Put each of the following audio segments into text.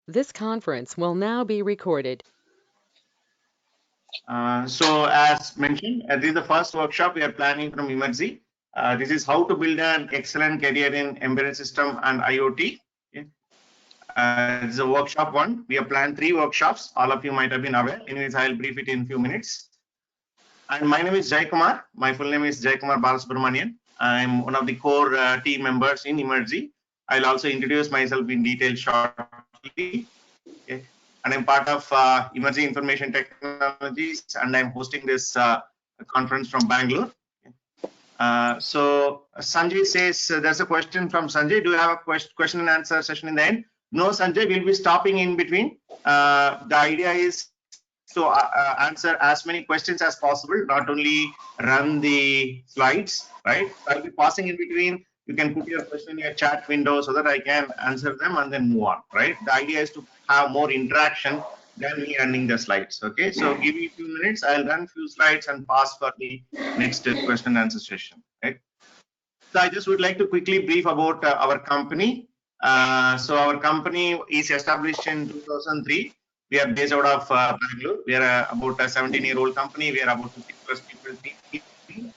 This conference will now be recorded. So as mentioned, this is the first workshop we are planning from Emergy. This is how to build an excellent career in embedded system and IoT. Okay. This is a workshop one. We have planned 3 workshops. All of you might have been aware. Anyways, I'll brief it in a few minutes. And my name is Jay Kumar. My full name is Jay Kumar Balasubramanian. I'm one of the core team members in Emergy. I'll also introduce myself in detail shortly. Okay. And I'm part of Emerging Information Technologies, and I'm hosting this conference from Bangalore. So Sanjay says there's a question from Sanjay. Do you have a question and answer session in the end? No, Sanjay, we'll be stopping in between. The idea is to answer as many questions as possible, not only run the slides, right? I'll be passing in between. You can put your question in your chat window so that I can answer them and then move on, right? The idea is to have more interaction than me running the slides, okay? So give me a few minutes. I'll run a few slides and pass for the next question and answer session, right? So I just would like to quickly brief about our company. So our company is established in 2003. We are based out of Bangalore. We are about a 17-year-old company. We are about 50 plus people,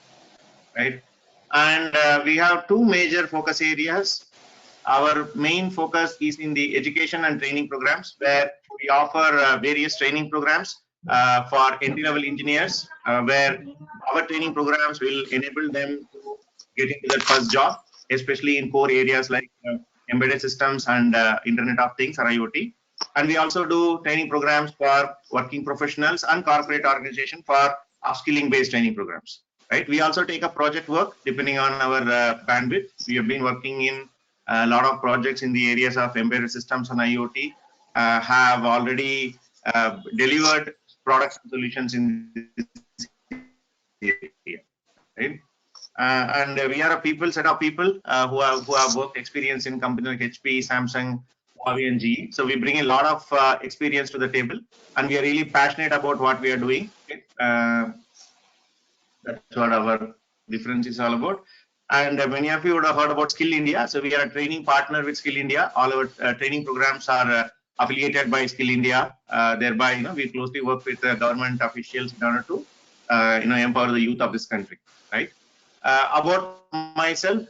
right? And we have 2 major focus areas. Our main focus is in the education and training programs, where we offer various training programs for entry-level engineers, where our training programs will enable them to get into their first job, especially in core areas like embedded systems and Internet of Things or IoT. And we also do training programs for working professionals and corporate organization for upskilling based training programs. Right. We also take up project work depending on our bandwidth. We have been working in a lot of projects in the areas of embedded systems and IoT. Have already delivered products and solutions in this area. Right. And we are a set of people who have work experience in companies like HP, Samsung, Huawei, and GE. So we bring a lot of experience to the table, and we are really passionate about what we are doing. Okay? That's what our difference is all about. And many of you would have heard about Skill India. So we are a training partner with Skill India. All our training programs are affiliated by Skill India. Thereby, we closely work with government officials in order to, empower the youth of this country. Right. About myself,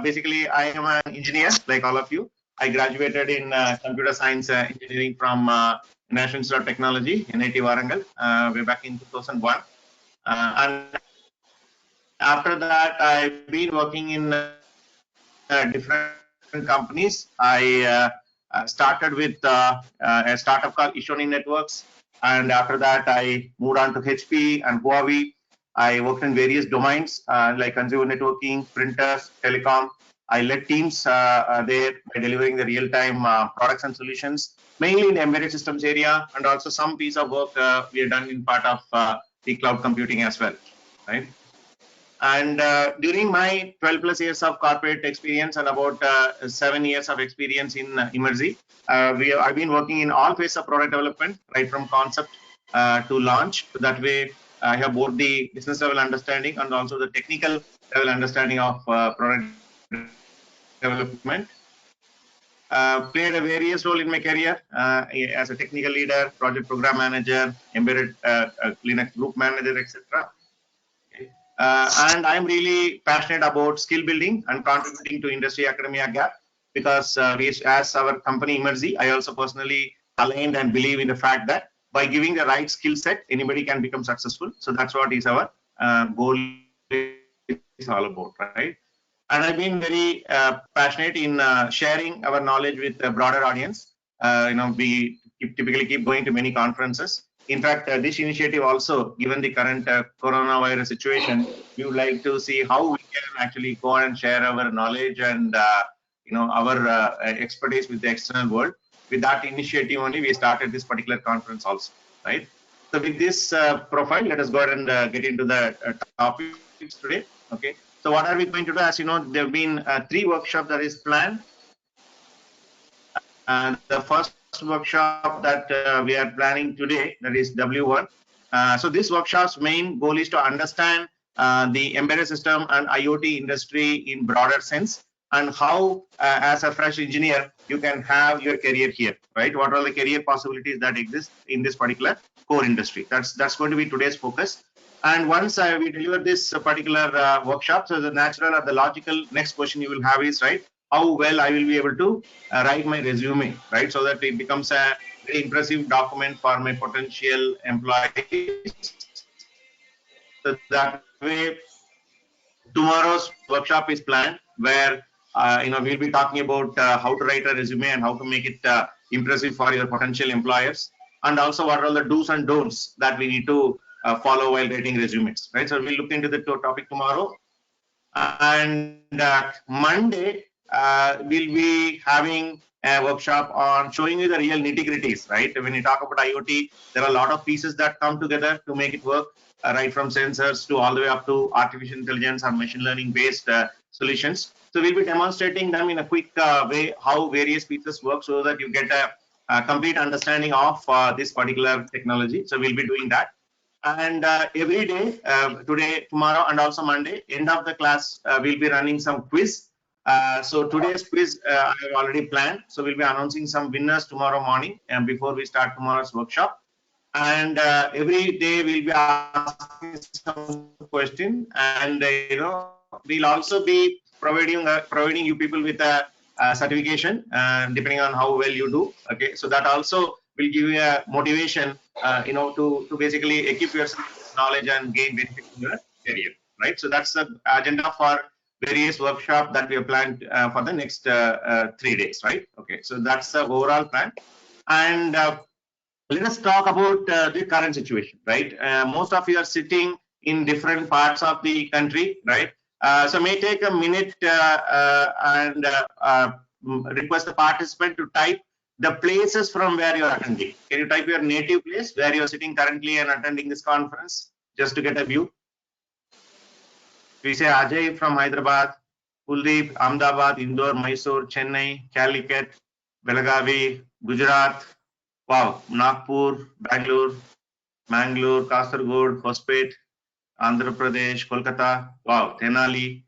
basically, I am an engineer like all of you. I graduated in computer science engineering from National Institute of Technology, NIT Warangal, way back in 2001. And after that, I've been working in different companies. I started with a startup called Ishoni Networks. And after that, I moved on to HP and Huawei. I worked in various domains like consumer networking, printers, telecom. I led teams there by delivering the real-time products and solutions, mainly in the embedded systems area, and also some piece of work we have done in part of the cloud computing as well, right? And during my 12 plus years of corporate experience and about 7 years of experience in Emergy, I've been working in all phases of product development, right from concept to launch. That way, I have both the business level understanding and also the technical level understanding of product development. Played a various role in my career as a technical leader, project program manager, embedded Linux group manager, etc. And I'm really passionate about skill building and contributing to industry academia gap because as our company Emergy, I also personally aligned and believe in the fact that by giving the right skill set, anybody can become successful. So that's what is our goal is all about, right? And I've been very passionate in sharing our knowledge with a broader audience. We typically keep going to many conferences. In fact, this initiative also, given the current coronavirus situation, we would like to see how we can actually go and share our knowledge and our expertise with the external world. With that initiative only, we started this particular conference also, right? So with this profile, let us go ahead and get into the topics today. Okay. So what are we going to do? As you know, there have been 3 workshops that is planned. The first workshop that we are planning today, that is W1. So this workshop's main goal is to understand the embedded system and IoT industry in broader sense. and how, as a fresh engineer, you can have your career here, right? What are the career possibilities that exist in this particular core industry? That's going to be today's focus. And once we deliver this particular workshop, so the natural or the logical next question you will have is, right, how well I will be able to write my resume, right, so that it becomes a very impressive document for my potential employees. So that way, tomorrow's workshop is planned where we'll be talking about how to write a resume and how to make it impressive for your potential employers, and also what are the do's and don'ts that we need to follow while writing resumes, right? So we'll look into the topic tomorrow. And Monday, we'll be having a workshop on showing you the real nitty-gritties, right? When you talk about IoT, there are a lot of pieces that come together to make it work, right from sensors to all the way up to artificial intelligence or machine learning based solutions. So we'll be demonstrating them in a quick way, how various pieces work, so that you get a complete understanding of this particular technology. So we'll be doing that. And every day, today, tomorrow, and also Monday, end of the class, we'll be running some quiz. So today's quiz I have already planned. So we'll be announcing some winners tomorrow morning and before we start tomorrow's workshop. And every day we'll be asking some question, and we'll also be providing you people with a certification depending on how well you do. Okay, so that also will give you a motivation, to basically equip yourself with knowledge and gain benefit in your career, right? So that's the agenda for various workshops that we have planned for the next 3 days, right? Okay, so that's the overall plan. And let us talk about the current situation, right? Most of you are sitting in different parts of the country, right? So may take a minute and request the participant to type the places from where you are attending. Can you type your native place where you are sitting currently and attending this conference, just to get a view? We say Ajay from Hyderabad, Kuldeep, Ahmedabad, Indore, Mysore, Chennai, Calicut, Belagavi, Gujarat. Wow, Nagpur, Bangalore, Mangalore, Kasaragod, Hospet, Andhra Pradesh, Kolkata. Wow, Tenali.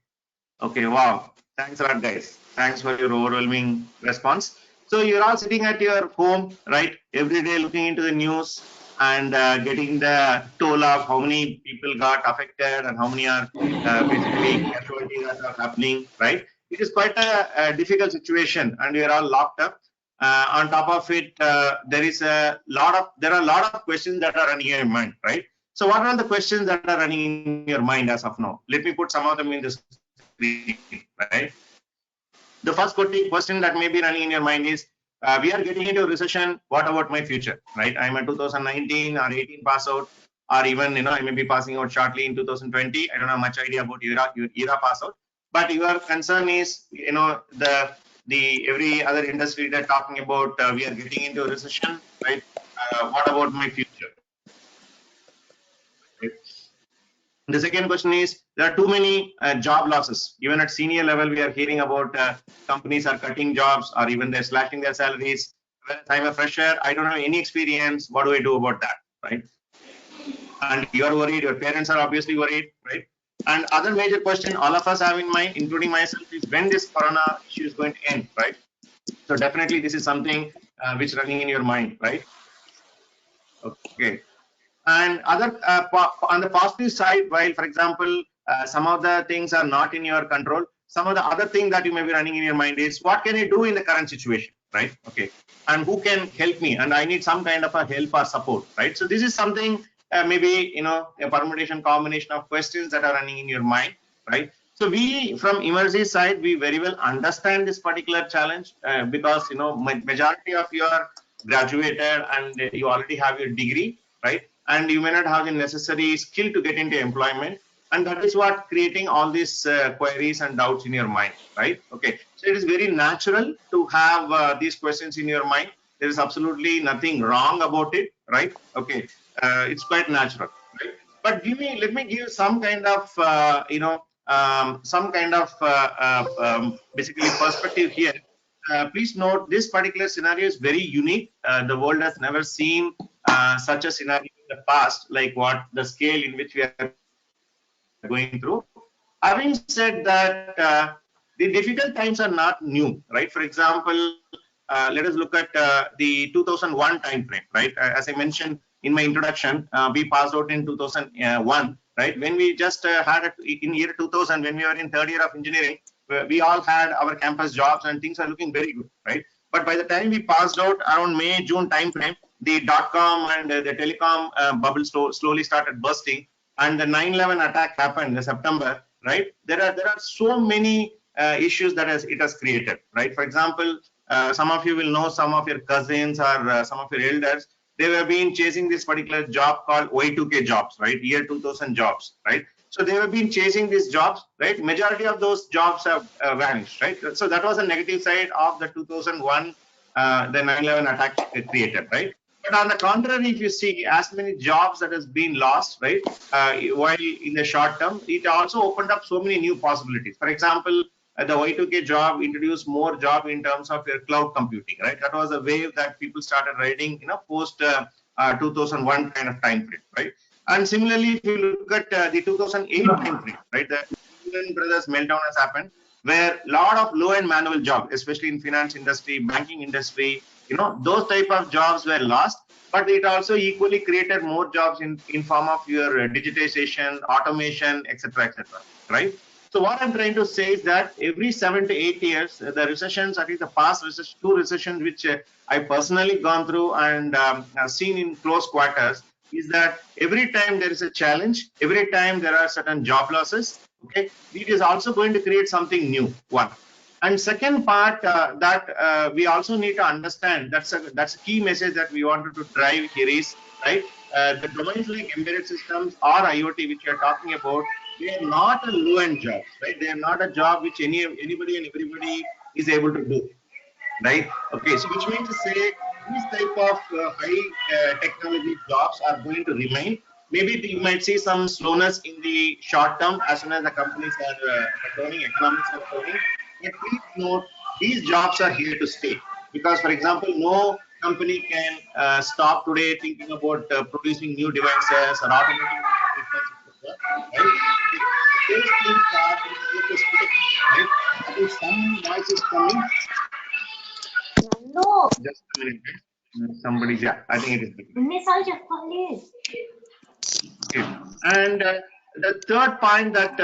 Okay, wow. Thanks a lot, guys. Thanks for your overwhelming response. So you're all sitting at your home, right? Every day looking into the news and getting the toll of how many people got affected and how many are basically casualties that are happening, right? It is quite a difficult situation, and we are all locked up. On top of it, there are a lot of questions that are running in your mind, right? So what are the questions that are running in your mind as of now? Let me put some of them in the screen, right? The first question that may be running in your mind is, we are getting into a recession. What about my future, right? I'm a 2019 or 18 pass out, or even, I may be passing out shortly in 2020. I don't have much idea about your era pass out, but your concern is, the every other industry they're talking about, we are getting into a recession, right? What about my future? Right? The second question is, there are too many job losses. Even at senior level, we are hearing about companies are cutting jobs, or even they're slashing their salaries. Whereas I'm a fresher, I don't have any experience. What do I do about that, right? And you're worried, your parents are obviously worried, right? And other major question all of us have in mind, including myself, is when this corona issue is going to end, right? So definitely this is something which running in your mind, right? Okay. And on the positive side, while for example, some of the things are not in your control, some of the other thing that you may be running in your mind is, what can I do in the current situation, right? Okay. And who can help me? And I need some kind of a help or support, right? So this is something, maybe, a permutation combination of questions that are running in your mind, right? So we, from Immersive side, we very well understand this particular challenge because, majority of you are graduated and you already have your degree, right? And you may not have the necessary skill to get into employment, and that is what creating all these queries and doubts in your mind, right? Okay, so it is very natural to have these questions in your mind. There is absolutely nothing wrong about it, right? Okay, it's quite natural, right? But let me give some kind of basically perspective here. Please note, this particular scenario is very unique. The world has never seen such a scenario in the past, like what the scale in which we are going through. Having said that, the difficult times are not new, right? For example, let us look at the 2001 time frame, right? As I mentioned in my introduction, we passed out in 2001, right? When we just had in year 2000, when we were in third year of engineering, we all had our campus jobs and things are looking very good, right? But by the time we passed out around May, June time frame, the dot-com and the telecom bubble slowly started bursting, and the 9/11 attack happened in September, right? There are so many issues that it has created, right? For example, some of you will know, some of your cousins or some of your elders, they have been chasing this particular job called Y2K jobs, right? Year 2000 jobs, right? So they have been chasing these jobs, right? Majority of those jobs have vanished, right? So that was a negative side of the 2001, the 9/11 attack created, right? But on the contrary, if you see as many jobs that has been lost, right, while in the short term, it also opened up so many new possibilities. For example, the Y2K job introduced more job in terms of your cloud computing, right? That was a wave that people started riding, post 2001 kind of time frame, right? And similarly, if you look at the 2008 time frame, right, the Lehman Brothers meltdown has happened, where a lot of low-end manual jobs, especially in finance industry, banking industry, those type of jobs were lost, but it also equally created more jobs in form of your digitization, automation, etc., right? So what I'm trying to say is that every 7 to 8 years, the recessions, at least the past two recessions, which I personally gone through and have seen in close quarters, is that every time there is a challenge, every time there are certain job losses, okay, it is also going to create something new, one. And second part that we also need to understand, that's a key message that we wanted to drive here is, right, the domains like embedded systems or IoT, which we are talking about, they are not a low-end job, right? They are not a job which anybody and everybody is able to do, right? Okay, so which means to say these type of high technology jobs are going to remain. Maybe you might see some slowness in the short term as soon as the companies are turning, economics are turning. But please note, these jobs are here to stay. Because, for example, no company can stop today thinking about producing new devices or automating devices, etc. Right? Those things are here to stay. Right? I think some noise is coming. No. Just a minute. Somebody, yeah, I think it is. Okay. And the third point that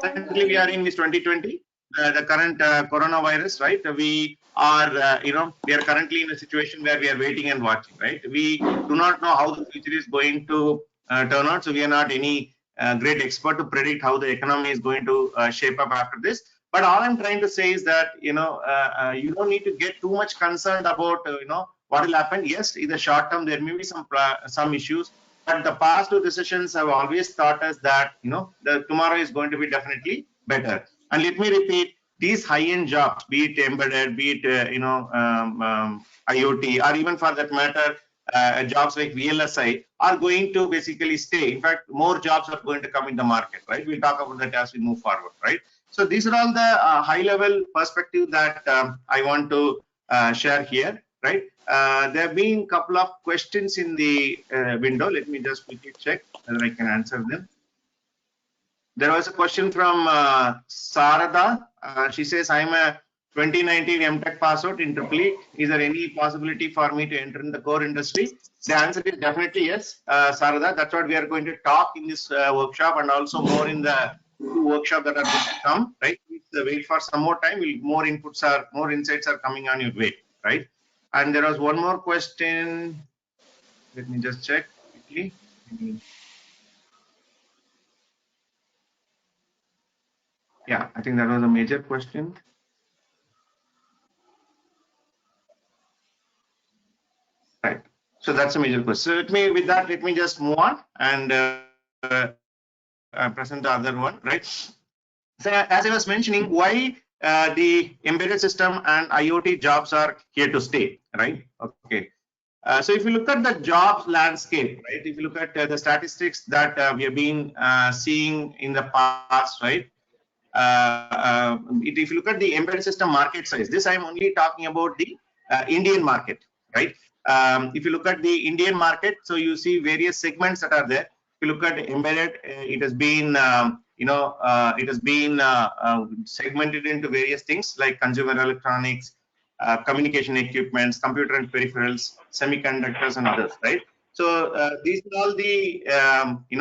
currently we are in is 2020, the current coronavirus, right? We are, we are currently in a situation where we are waiting and watching, right? We do not know how the future is going to turn out, so we are not any great expert to predict how the economy is going to shape up after this. But all I'm trying to say is that, you don't need to get too much concerned about, what will happen. Yes, in the short term, there may be some issues, but the past two recessions have always taught us that, the tomorrow is going to be definitely better. And let me repeat, these high-end jobs, be it embedded, be it, IoT, or even for that matter, jobs like VLSI are going to basically stay. In fact, more jobs are going to come in the market, right? We'll talk about that as we move forward, right? So these are all the high-level perspective that I want to share here, right? There have been a couple of questions in the window. Let me just quickly check whether I can answer them. There was a question from Sarada. She says, I'm a 2019 MTech pass out in EEE. Is there any possibility for me to enter in the core industry? The answer is definitely yes, Sarada. That's what we are going to talk in this workshop, and also more in the workshop that are going to come, right? Please wait for some more time. More insights are coming on your way, right? And there was one more question. Let me just check quickly. Yeah, I think that was a major question. Right. So that's a major question. So let me just move on and present the other one, right? So as I was mentioning, why the embedded system and IoT jobs are here to stay, right? Okay. So if you look at the jobs landscape, right? If you look at the statistics that we have been seeing in the past, right? If you look at the embedded system market size, this I'm only talking about the Indian market, right? If you look at the Indian market, so you see various segments that are there. If you look at embedded, it has been it has been segmented into various things like consumer electronics, communication equipments, computer and peripherals, semiconductors, and others, right? So these are all the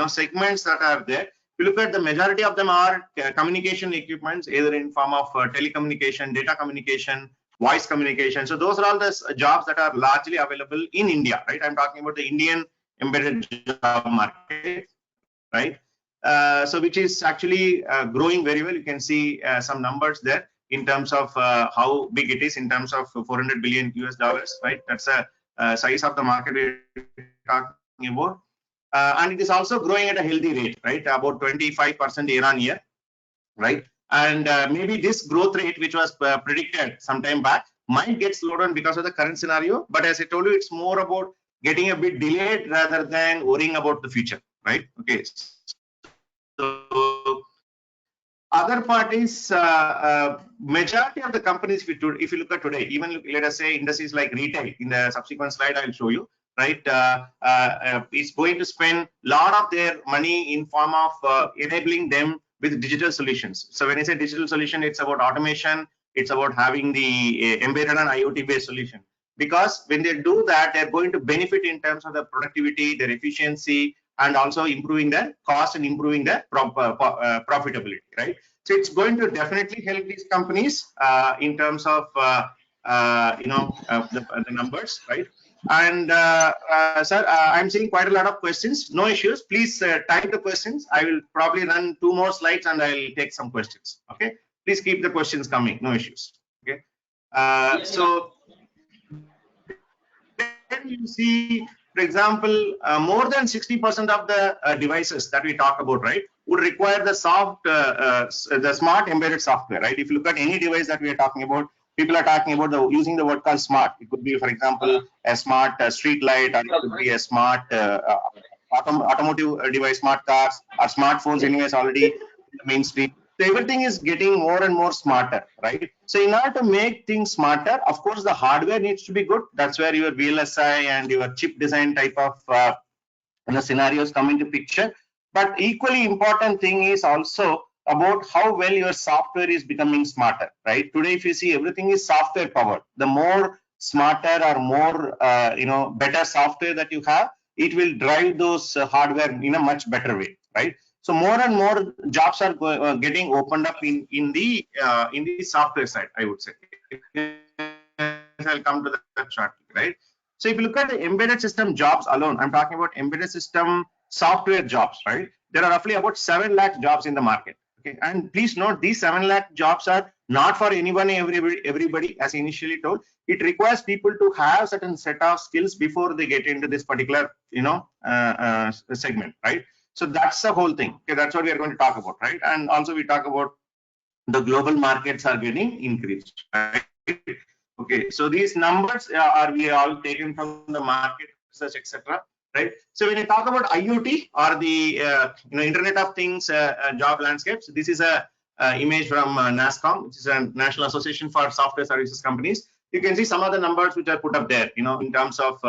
segments that are there. If you look at the majority of them are communication equipments, either in form of telecommunication, data communication, voice communication. So those are all the jobs that are largely available in India, right? I'm talking about the Indian embedded job market, right? So which is actually growing very well. You can see some numbers there in terms of how big it is in terms of 400 billion US dollars, right? That's a size of the market we're talking about. And it is also growing at a healthy rate, right? About 25% year on year, right? And maybe this growth rate, which was predicted some time back, might get slowed down because of the current scenario. But as I told you, it's more about getting a bit delayed rather than worrying about the future, right? Okay. So other parties, majority of the companies, if you look at today, even let us say industries like retail, in the subsequent slide I'll show you, right? It's going to spend a lot of their money in form of enabling them with digital solutions. So when I say digital solution, it's about automation, it's about having the embedded and IoT based solution. Because when they do that, they're going to benefit in terms of the productivity, their efficiency, and also improving the cost and improving the profitability, right? So it's going to definitely help these companies in terms of the numbers, right? And sir, I'm seeing quite a lot of questions. No issues. Please type the questions. I will probably run 2 more slides and I'll take some questions. Okay. Please keep the questions coming. No issues. Okay. So then you see, for example, more than 60% of the devices that we talk about, right, would require the smart embedded software, right? If you look at any device that we are talking about, people are talking about using the word called smart. It could be, for example, a smart street light, or it could be a smart automotive device, smart cars, or smartphones anyways already in the mainstream. So everything is getting more and more smarter, right? So in order to make things smarter, of course, the hardware needs to be good. That's where your VLSI and your chip design type of scenarios come into picture. But equally important thing is also about how well your software is becoming smarter, right? Today, if you see, everything is software powered. The more smarter or more better software that you have, it will drive those hardware in a much better way, right? So more and more jobs are getting opened up in the software side, I would say. I'll come to that shortly, right? So if you look at the embedded system jobs alone, I'm talking about embedded system software jobs, right? There are roughly about 7 lakh jobs in the market. Okay, and please note, these 7 lakh jobs are not for anyone, everybody, as initially told. It requires people to have certain set of skills before they get into this particular segment, right? So that's the whole thing. Okay, that's what we are going to talk about, right? And also we talk about the global markets are getting increased, right? Okay, so these numbers we all taken from the market research, etc. Right? So when you talk about IoT or the Internet of Things job landscapes, this is a image from NASSCOM, which is a National Association for Software Services Companies. You can see some of the numbers which are put up there, in terms of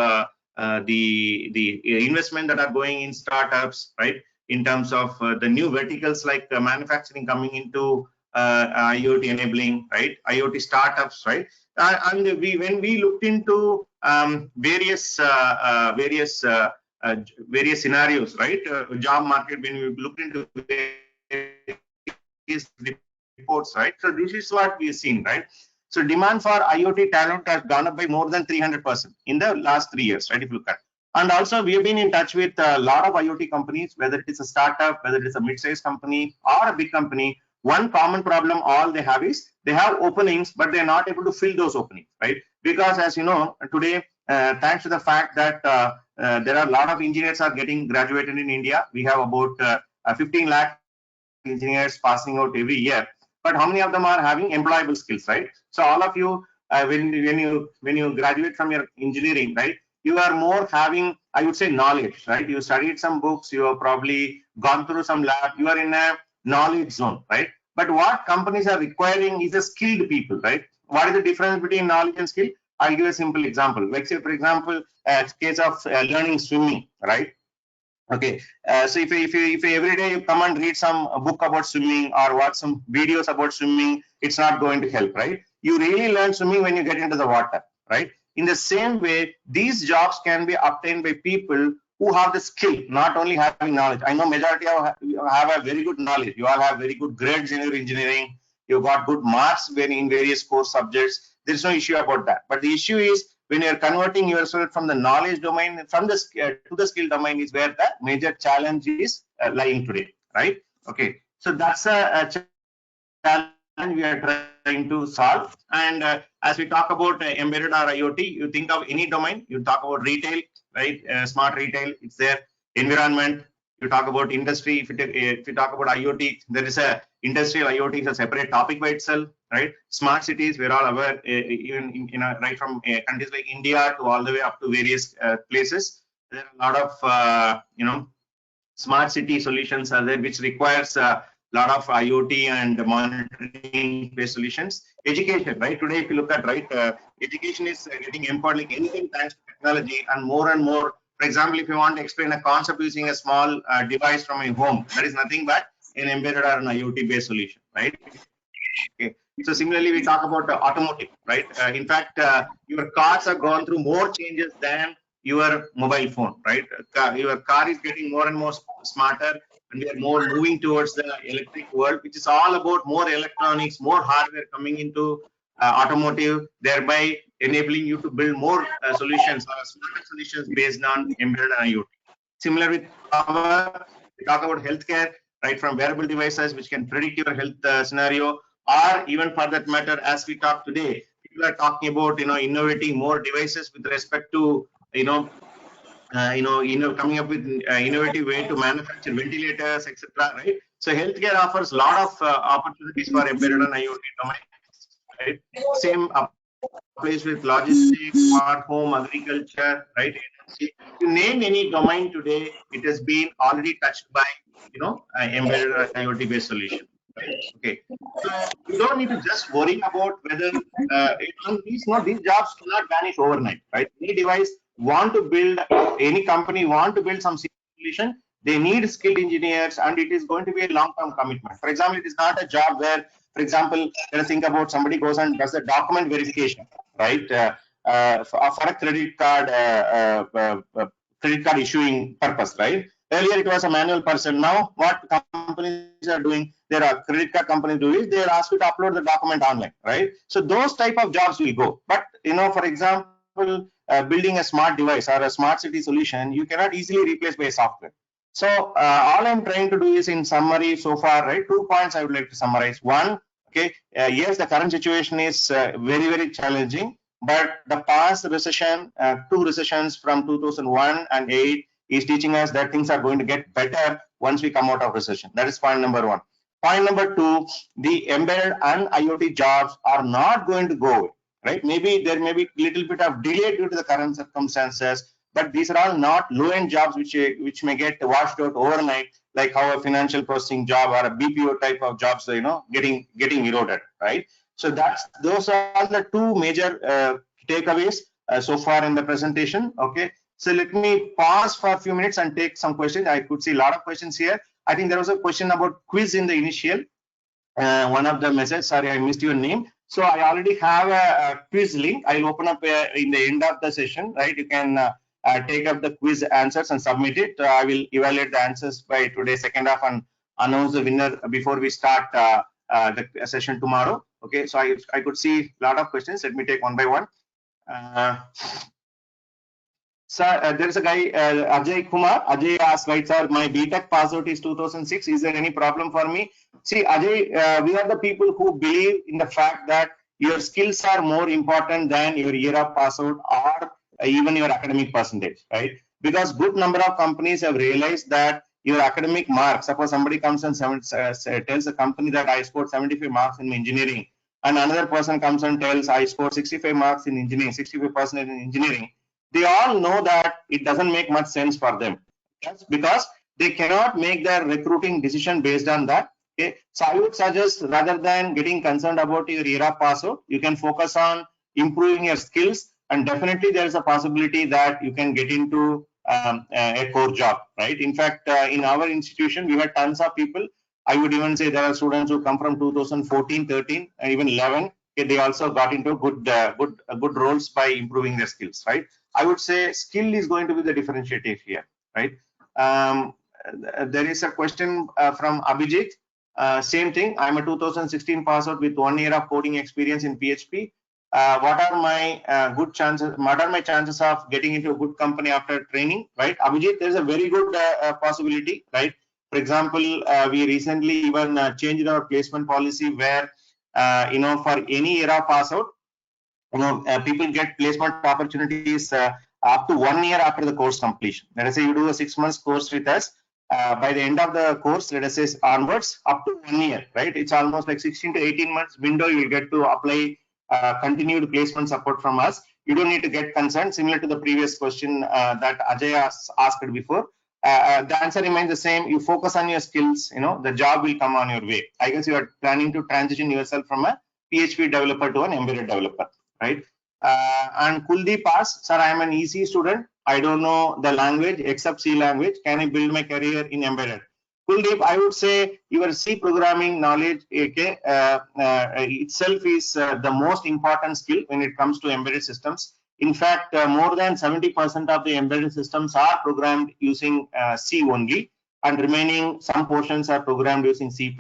the investment that are going in startups, right? In terms of the new verticals like manufacturing coming into IoT enabling, right? IoT startups, right? And when we looked into various scenarios, right? Job market, when we looked into various reports, right? So this is what we've seen, right? So demand for IoT talent has gone up by more than 300% in the last 3 years, right? If you look at. And also we have been in touch with a lot of IoT companies, whether it is a startup, whether it is a mid-sized company or a big company. One common problem all they have is they have openings, but they're not able to fill those openings, right? Because as you know, today, thanks to the fact that there are a lot of engineers are getting graduated in India. We have about 15 lakh engineers passing out every year. But how many of them are having employable skills, right? So all of you, when you graduate from your engineering, right, you are more having, I would say, knowledge, right? You studied some books, you have probably gone through some lab, you are in a knowledge zone, right? But what companies are requiring is a skilled people, right? What is the difference between knowledge and skill? I'll give a simple example. Like say, for example, a case of learning swimming, right? Okay, so if every day you come and read some book about swimming or watch some videos about swimming, it's not going to help, right? You really learn swimming when you get into the water, right? In the same way, these jobs can be obtained by people who have the skill, not only having knowledge. I know majority of you have a very good knowledge. You all have very good grades in your engineering. You got good marks in various course subjects. There's no issue about that. But the issue is when you're converting yourself from the knowledge domain from the to the skill domain is where the major challenge is lying today, right? Okay, so that's a challenge we are trying to solve. And as we talk about embedded or IoT, you think of any domain, you talk about retail, right? Smart retail, it's there. Environment, you talk about industry. If you talk about IoT, there is a industrial IoT is a separate topic by itself, right? Smart cities, we're all aware, even right from countries like India to all the way up to various places. There are a lot of smart city solutions are there, which requires a lot of IoT and monitoring based solutions. Education, right? Today, if you look at education is getting empowered like anything thanks to technology, and more. For example, if you want to explain a concept using a small device from a home, that is nothing but an embedded or an IoT based solution, right? Okay. So similarly, we talk about automotive, right? In fact, your cars have gone through more changes than your mobile phone, right? Your car is getting more and more smarter, and we are more moving towards the electric world, which is all about more electronics, more hardware coming into automotive, thereby enabling you to build more solutions or smarter solutions based on embedded IoT. Similar with power, we talk about healthcare, right? From wearable devices which can predict your health scenario, or even for that matter, as we talk today, people are talking about innovating more devices with respect to coming up with innovative way to manufacture ventilators, etc. Right? So healthcare offers a lot of opportunities for embedded and IoT domains. Right? Same applies with logistics, smart home, agriculture, right? You name any domain today, it has been already touched by embedded IoT based solution. Right? Okay, so you don't need to just worry about whether these jobs cannot vanish overnight, right? Any device want to build, any company want to build some solution, they need skilled engineers, and it is going to be a long-term commitment. For example, it is not a job where, for example, let us think about somebody goes and does the document verification, right? For a credit card issuing purpose, right? Earlier it was a manual person. Now what companies are doing, there are credit card companies do is they are asked to upload the document online, right? So those type of jobs will go. But for example, building a smart device or a smart city solution, you cannot easily replace by software. So all I'm trying to do is, in summary so far, right, 2 points I would like to summarize. One, okay, yes, the current situation is very, very challenging, but the past recession, 2 recessions from 2001 and 8 is teaching us that things are going to get better once we come out of recession. That is point number 1. Point number 2, the embedded and IoT jobs are not going to go away, right? Maybe there may be a little bit of delay due to the current circumstances, but these are all not low-end jobs which may get washed out overnight, like how a financial processing job or a BPO type of jobs, getting eroded, right? So those are the 2 major takeaways so far in the presentation. Okay, so let me pause for a few minutes and take some questions. I could see a lot of questions here. I think there was a question about quiz in the initial one of the messages. Sorry, I missed your name. So I already have a quiz link. I'll open up in the end of the session, right? You can take up the quiz answers and submit it. I will evaluate the answers by today's second half and announce the winner before we start the session tomorrow. Okay, so I could see a lot of questions. Let me take one by one. Sir, there is a guy, Ajay Kumar. Ajay asked, right, sir, my BTech pass out is 2006. Is there any problem for me? See, Ajay, we are the people who believe in the fact that your skills are more important than your year of pass out or even your academic percentage, right? Because good number of companies have realized that your academic marks, suppose somebody comes and tells the company that I scored 75 marks in engineering, and another person comes and tells I scored 65 marks in engineering, 65% in engineering, they all know that it doesn't make much sense for them. That's because they cannot make their recruiting decision based on that. Okay, so I would suggest, rather than getting concerned about your year of pass out, you can focus on improving your skills, and definitely there is a possibility that you can get into a core job, right? In fact, in our institution, we had tons of people. I would even say there are students who come from 2014, 13, and even 11. Okay, they also got into good roles by improving their skills, right? I would say skill is going to be the differentiator here, right? There is a question from Abhijit. Same thing. I'm a 2016 pass out with 1 year of coding experience in PHP. What are my good chances? What are my chances of getting into a good company after training? Right, Abhijit, there's a very good possibility, right? For example, we recently even changed our placement policy where, for any era pass out, people get placement opportunities up to 1 year after the course completion. Let us say you do a 6 months course with us. By the end of the course, let us say onwards, up to 1 year, right? It's almost like 16 to 18 months window. You will get to apply continued placement support from us. You don't need to get concerned. Similar to the previous question that Ajay asked before. The answer remains the same. You focus on your skills, the job will come on your way. I guess you are planning to transition yourself from a PHP developer to an embedded developer, right? And Kuldeep asked, sir, I am an EC student. I don't know the language except C language. Can I build my career in embedded? Kuldeep, I would say your C programming knowledge itself is the most important skill when it comes to embedded systems. In fact, more than 70% of the embedded systems are programmed using C only, and remaining some portions are programmed using C++,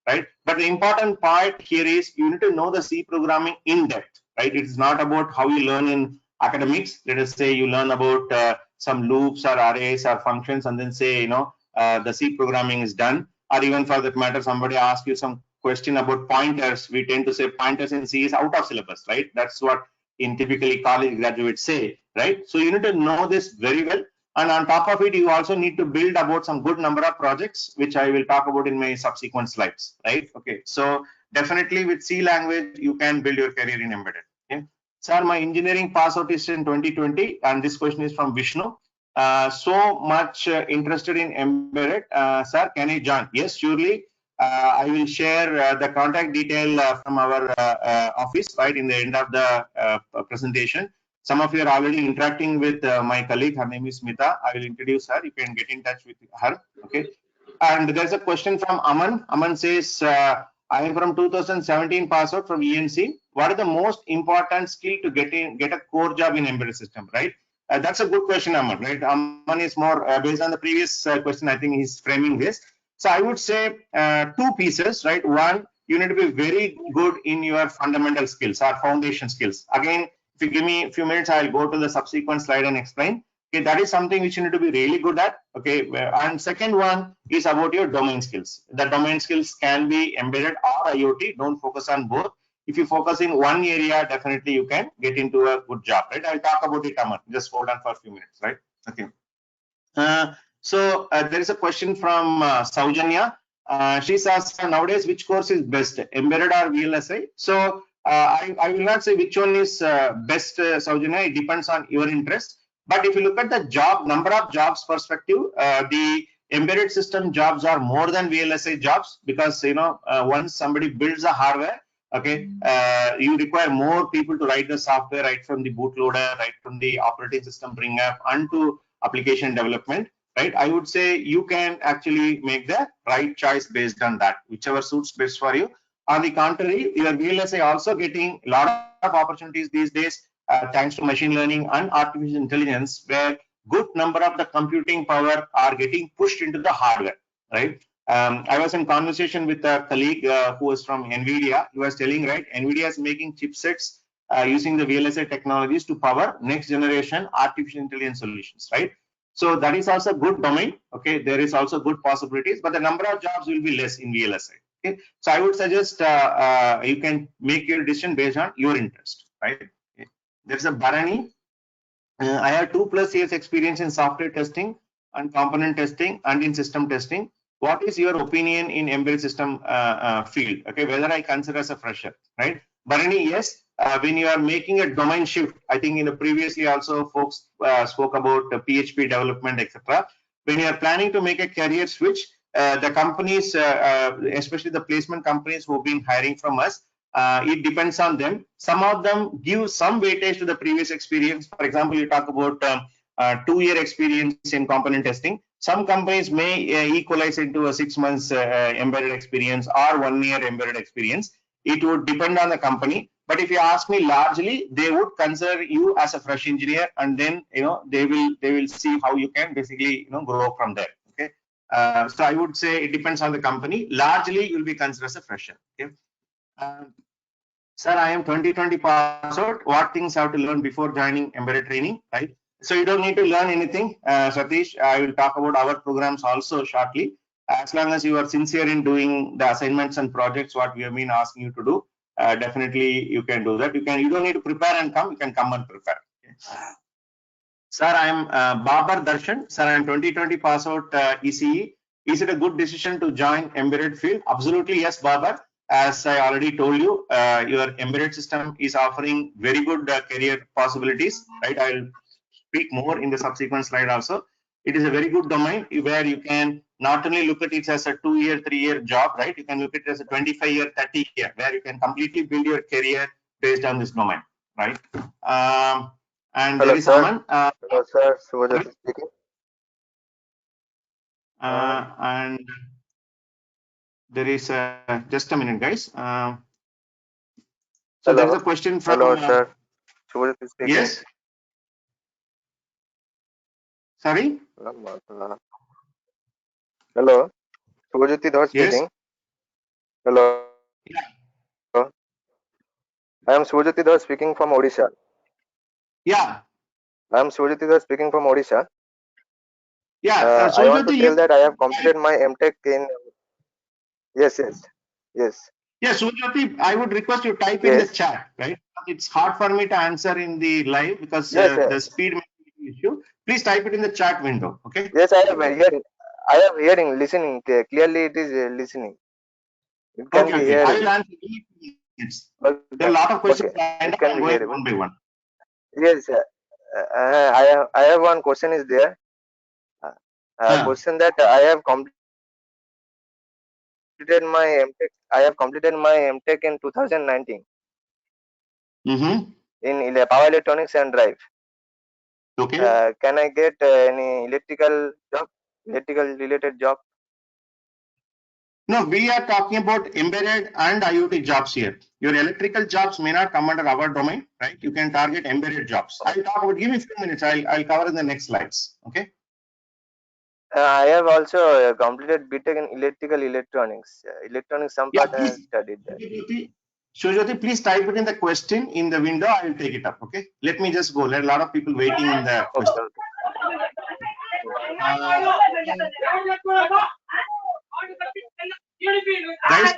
right? But the important part here is you need to know the C programming in depth, right? It's not about how you learn in academics. Let us say you learn about some loops or arrays or functions, and then say, the C programming is done. Or even for that matter, somebody asks you some question about pointers. We tend to say pointers in C is out of syllabus, right? That's what in typically college graduates say, right? So you need to know this very well. And on top of it, you also need to build about some good number of projects, which I will talk about in my subsequent slides, right? Okay, so definitely with C language, you can build your career in embedded. Okay? Sir, my engineering pass out is in 2020, and this question is from Vishnu. So much interested in embedded, sir, can I join? Yes, surely. I will share the contact detail from our office, right, in the end of the presentation. Some of you are already interacting with my colleague. Her name is Smita. I will introduce her. You can get in touch with her. Okay. And there's a question from Aman. Aman says, I am from 2017 pass out from ENC. What is the most important skill to get a core job in embedded system, right? That's a good question, Aman, right? Aman is more based on the previous question. I think he's framing this. So I would say two pieces, right? One, you need to be very good in your fundamental skills or foundation skills. Again, if you give me a few minutes, I'll go to the subsequent slide and explain. Okay, that is something which you need to be really good at. Okay, and second one is about your domain skills. The domain skills can be embedded or IoT. Don't focus on both. If you focus in one area, definitely you can get into a good job, right? I'll talk about it, Aman. Just hold on for a few minutes, right? Okay. So there is a question from Saujanya. She says, nowadays, which course is best, embedded or VLSI? So I will not say which one is best, Saujanya. It depends on your interest. But if you look at the number of jobs perspective, the embedded system jobs are more than VLSI jobs, because once somebody builds the hardware, okay, you require more people to write the software, right from the bootloader, right from the operating system bring up onto application development, right? I would say you can actually make the right choice based on that, whichever suits best for you. On the contrary, your VLSI also getting a lot of opportunities these days, thanks to machine learning and artificial intelligence, where good number of the computing power are getting pushed into the hardware, right? I was in conversation with a colleague who was from NVIDIA. He was telling, right, NVIDIA is making chipsets using the VLSI technologies to power next generation artificial intelligence solutions, right? So that is also good domain. Okay, there is also good possibilities, but the number of jobs will be less in VLSI. Okay, so I would suggest you can make your decision based on your interest, right? Okay. There's a Bharani. I have 2+ years experience in software testing and component testing and in system testing. What is your opinion in embedded system field? Okay, whether I consider as a fresher, right? Bharani, yes. When you are making a domain shift, I think in the previously also folks spoke about PHP development, etc. When you are planning to make a career switch, the companies, especially the placement companies who have been hiring from us, it depends on them. Some of them give some weightage to the previous experience. For example, you talk about 2-year experience in component testing. Some companies may equalize into a 6 months embedded experience or 1 year embedded experience. It would depend on the company. But if you ask me, largely they would consider you as a fresh engineer, and then they will see how you can basically grow from there. Okay. So I would say it depends on the company. Largely, you'll be considered as a fresher. Okay. Sir, I am 2020 pass out. What things I have to learn before joining embedded training, right? So you don't need to learn anything, Satish. I will talk about our programs also shortly. As long as you are sincere in doing the assignments and projects, what we have been asking you to do, definitely you can do that. You don't need to prepare and come. You can come and prepare. Okay. Sir, I am Babar Darshan. Sir, I am 2020 pass out ECE. Is it a good decision to join embedded field? Absolutely yes, Babar. As I already told you, your embedded system is offering very good career possibilities, right? I'll speak more in the subsequent slide also. It is a very good domain where you can not only look at it as a 2-year, 3-year job, right? You can look at it as a 25-year, 30-year, where you can completely build your career based on this domain, right? And hello, there is sir. Aman. Hello, sir. Subhajyoti speaking. And there is just a minute, guys. So there is a question from. Hello, sir. Subhajyoti speaking. Yes. Sorry. Hello. Subhajyoti Dhar speaking. Yes. Hello. Yeah. I am Subhajyoti Dhar speaking from Odisha. Yeah. I am Subhajyoti Dhar speaking from Odisha. Yeah. I want to tell that I have completed my MTech in. Yes. Yeah, Subhajyoti, I would request you type in the chat, right? It's hard for me to answer in the live because the speed may be an issue. Please type it in the chat window, okay? Yes, I am hearing. I am hearing, listening. Clearly, it is listening. It can be heard. I will answer. There are a lot of questions lined up. I'm going one by one. Yes, I have one question is there. Question that I have completed my MTech. I have completed my MTech in 2019. In power electronics and drive. Okay. Can I get any electrical related job? No, we are talking about embedded and IoT jobs here. Your electrical jobs may not come under our domain, right? You can target embedded jobs. I'll talk about. Give me a few minutes. I'll cover in the next slides. Okay. I have also completed BTech in electrical electronics. Some part I have studied that. Subhajyoti, please type it in the question in the window. I will take it up. Okay. Let me just go. There are a lot of people waiting in the question. Guys,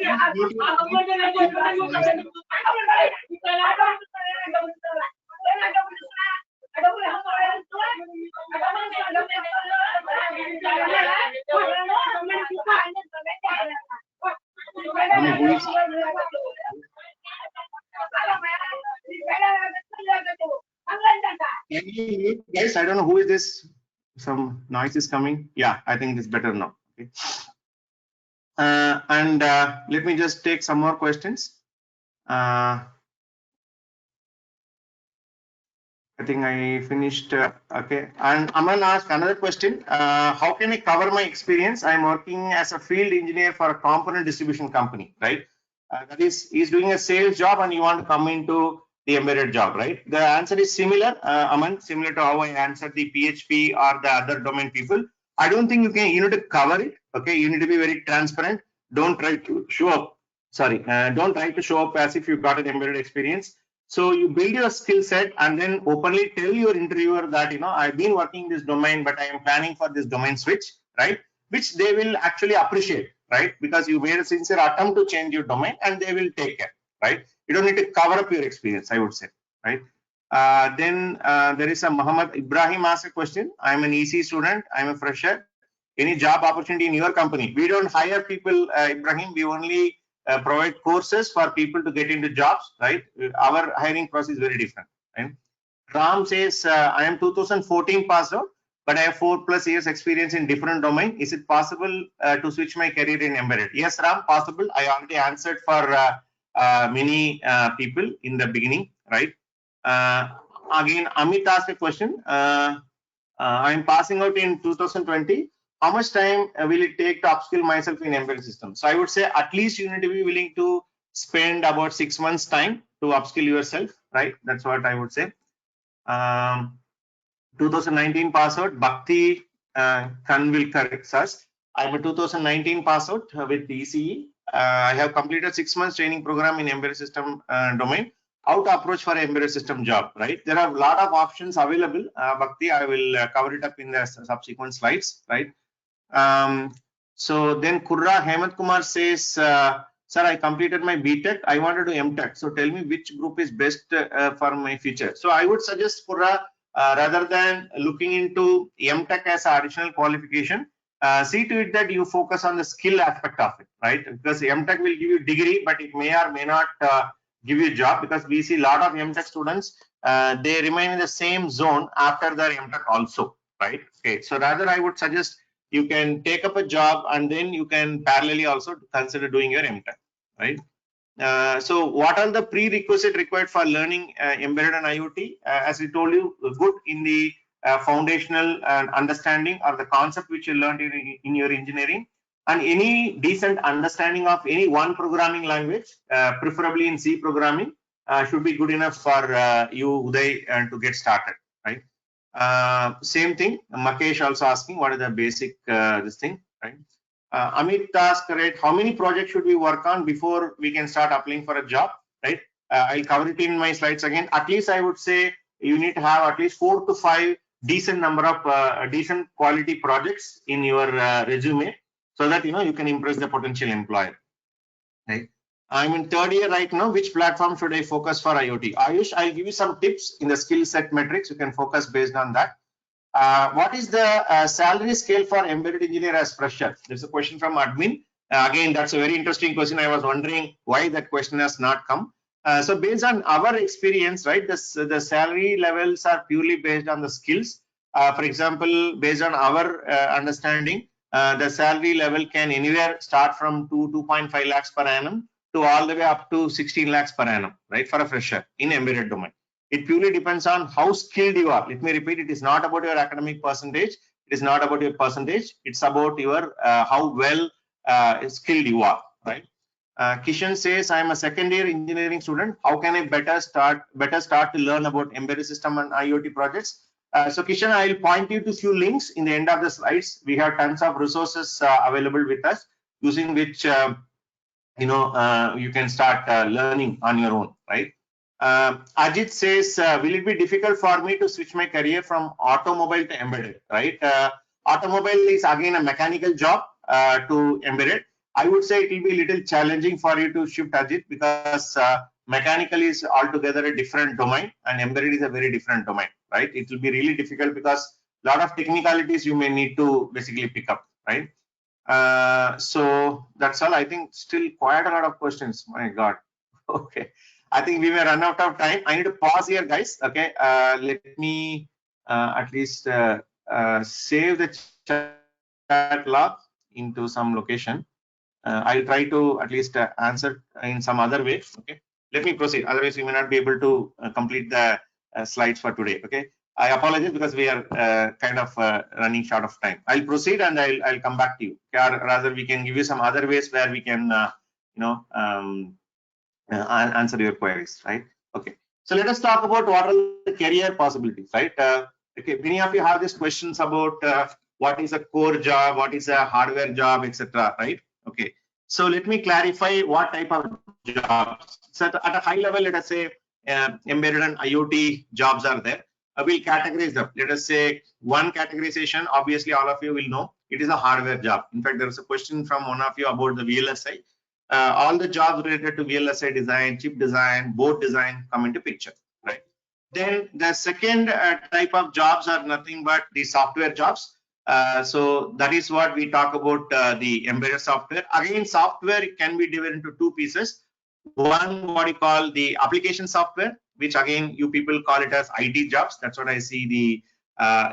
guys, I don't know who is this. Some noise is coming. Yeah, I think it's better now. Okay. And let me just take some more questions. I think I finished. Okay. And Aman asked another question. How can I cover my experience? I'm working as a field engineer for a component distribution company, right? That is, he's doing a sales job and you want to come into the embedded job, right? The answer is similar, Aman, similar to how I answered the PHP or the other domain people. I don't think you need to cover it. Okay. You need to be very transparent. Don't try to show up. Sorry. Don't try to show up as if you've got an embedded experience. So you build your skill set and then openly tell your interviewer that, I've been working in this domain, but I am planning for this domain switch, right? Which they will actually appreciate, right? Because you made a sincere attempt to change your domain and they will take care, right? You don't need to cover up your experience, I would say, right? Then there is a Muhammad Ibrahim asked a question. I'm an EC student. I'm a fresher. Any job opportunity in your company? We don't hire people, Ibrahim. We only provide courses for people to get into jobs, right? Our hiring process is very different, right? Ram says, I am 2014 passed out, but I have 4+ years experience in different domain. Is it possible to switch my career in embedded? Yes, Ram, possible. I already answered for many people in the beginning, right? Again, Amit asked a question. I'm passing out in 2020. How much time will it take to upskill myself in embedded systems? So I would say at least you need to be willing to spend about 6 months time to upskill yourself, right? That's what I would say. 2019 pass out, Bhakti Khan will correct us. I'm a 2019 pass out with ECE. I have completed 6 months training program in embedded system domain. How to approach for an embedded system job, right? There are a lot of options available. Bhakti, I will cover it up in the subsequent slides, right? So then Kurra Hemant Kumar says, sir, I completed my BTech. I wanted to MTech. So tell me which group is best for my future. So I would suggest Kurra, rather than looking into MTech as an additional qualification, see to it that you focus on the skill aspect of it, right? Because MTech will give you degree, but it may or may not give you a job, because we see a lot of MTech students, they remain in the same zone after their MTech also, right? Okay, so rather I would suggest you can take up a job and then you can parallelly also consider doing your MTech, right? So what are the prerequisites required for learning embedded and IoT? As I told you, good in the foundational understanding or the concept which you learned in your engineering, and any decent understanding of any one programming language, preferably in C programming, should be good enough for you, Uday, to get started, right? Same thing, Makesh also asking what is the basic this thing, right? Amit asked, right, how many projects should we work on before we can start applying for a job, right? I'll cover it in my slides again. At least I would say you need to have at least 4 to 5 decent number of decent quality projects in your resume, so that you can impress the potential employer, right? I'm in third year right now. Which platform should I focus for IoT? Ayush, I'll give you some tips in the skill set metrics. You can focus based on that. What is the salary scale for embedded engineer as fresher? There's a question from admin. Again, that's a very interesting question. I was wondering why that question has not come. So based on our experience, right, the salary levels are purely based on the skills. For example, based on our understanding, the salary level can anywhere start from 2.5 lakhs per annum to all the way up to 16 lakhs per annum, right, for a fresher in embedded domain. It purely depends on how skilled you are. Let me repeat, it is not about your academic percentage. It is not about your percentage. It's about your how well skilled you are, right? Kishan says, I'm a second year engineering student. How can I better start to learn about embedded system and IoT projects? So Kishan, I'll point you to few links in the end of the slides. We have tons of resources available with us, using which you can start learning on your own, right? Ajit says, will it be difficult for me to switch my career from automobile to embedded, right? Automobile is again a mechanical job to embedded. I would say it will be a little challenging for you to shift, Ajit, because mechanical is altogether a different domain and embedded is a very different domain, right? It will be really difficult because a lot of technicalities you may need to basically pick up, right? So that's all. I think still quite a lot of questions. My God. Okay. I think we may run out of time. I need to pause here, guys. Okay. Let me at least save the chat log into some location. I'll try to at least answer in some other way. Okay. Let me proceed. Otherwise, we may not be able to complete the slides for today. Okay. I apologize because we are kind of running short of time. I'll proceed and I'll come back to you. Or rather, we can give you some other ways where we can, answer your queries, right? Okay. So let us talk about what are the career possibilities, right? Okay. Many of you have these questions about what is a core job, what is a hardware job, etc. Right? Okay. So let me clarify what type of jobs. So at a high level, let us say embedded and IoT jobs are there. We'll categorize them. Let us say one categorization, obviously all of you will know, it is a hardware job. In fact, there is a question from one of you about the VLSI. All the jobs related to VLSI design, chip design, board design come into picture, right? Then the second type of jobs are nothing but the software jobs. So that is what we talk about, the embedded software. Again, software can be divided into two pieces. One, what you call the application software, which again, you people call it as IT jobs. That's what I see the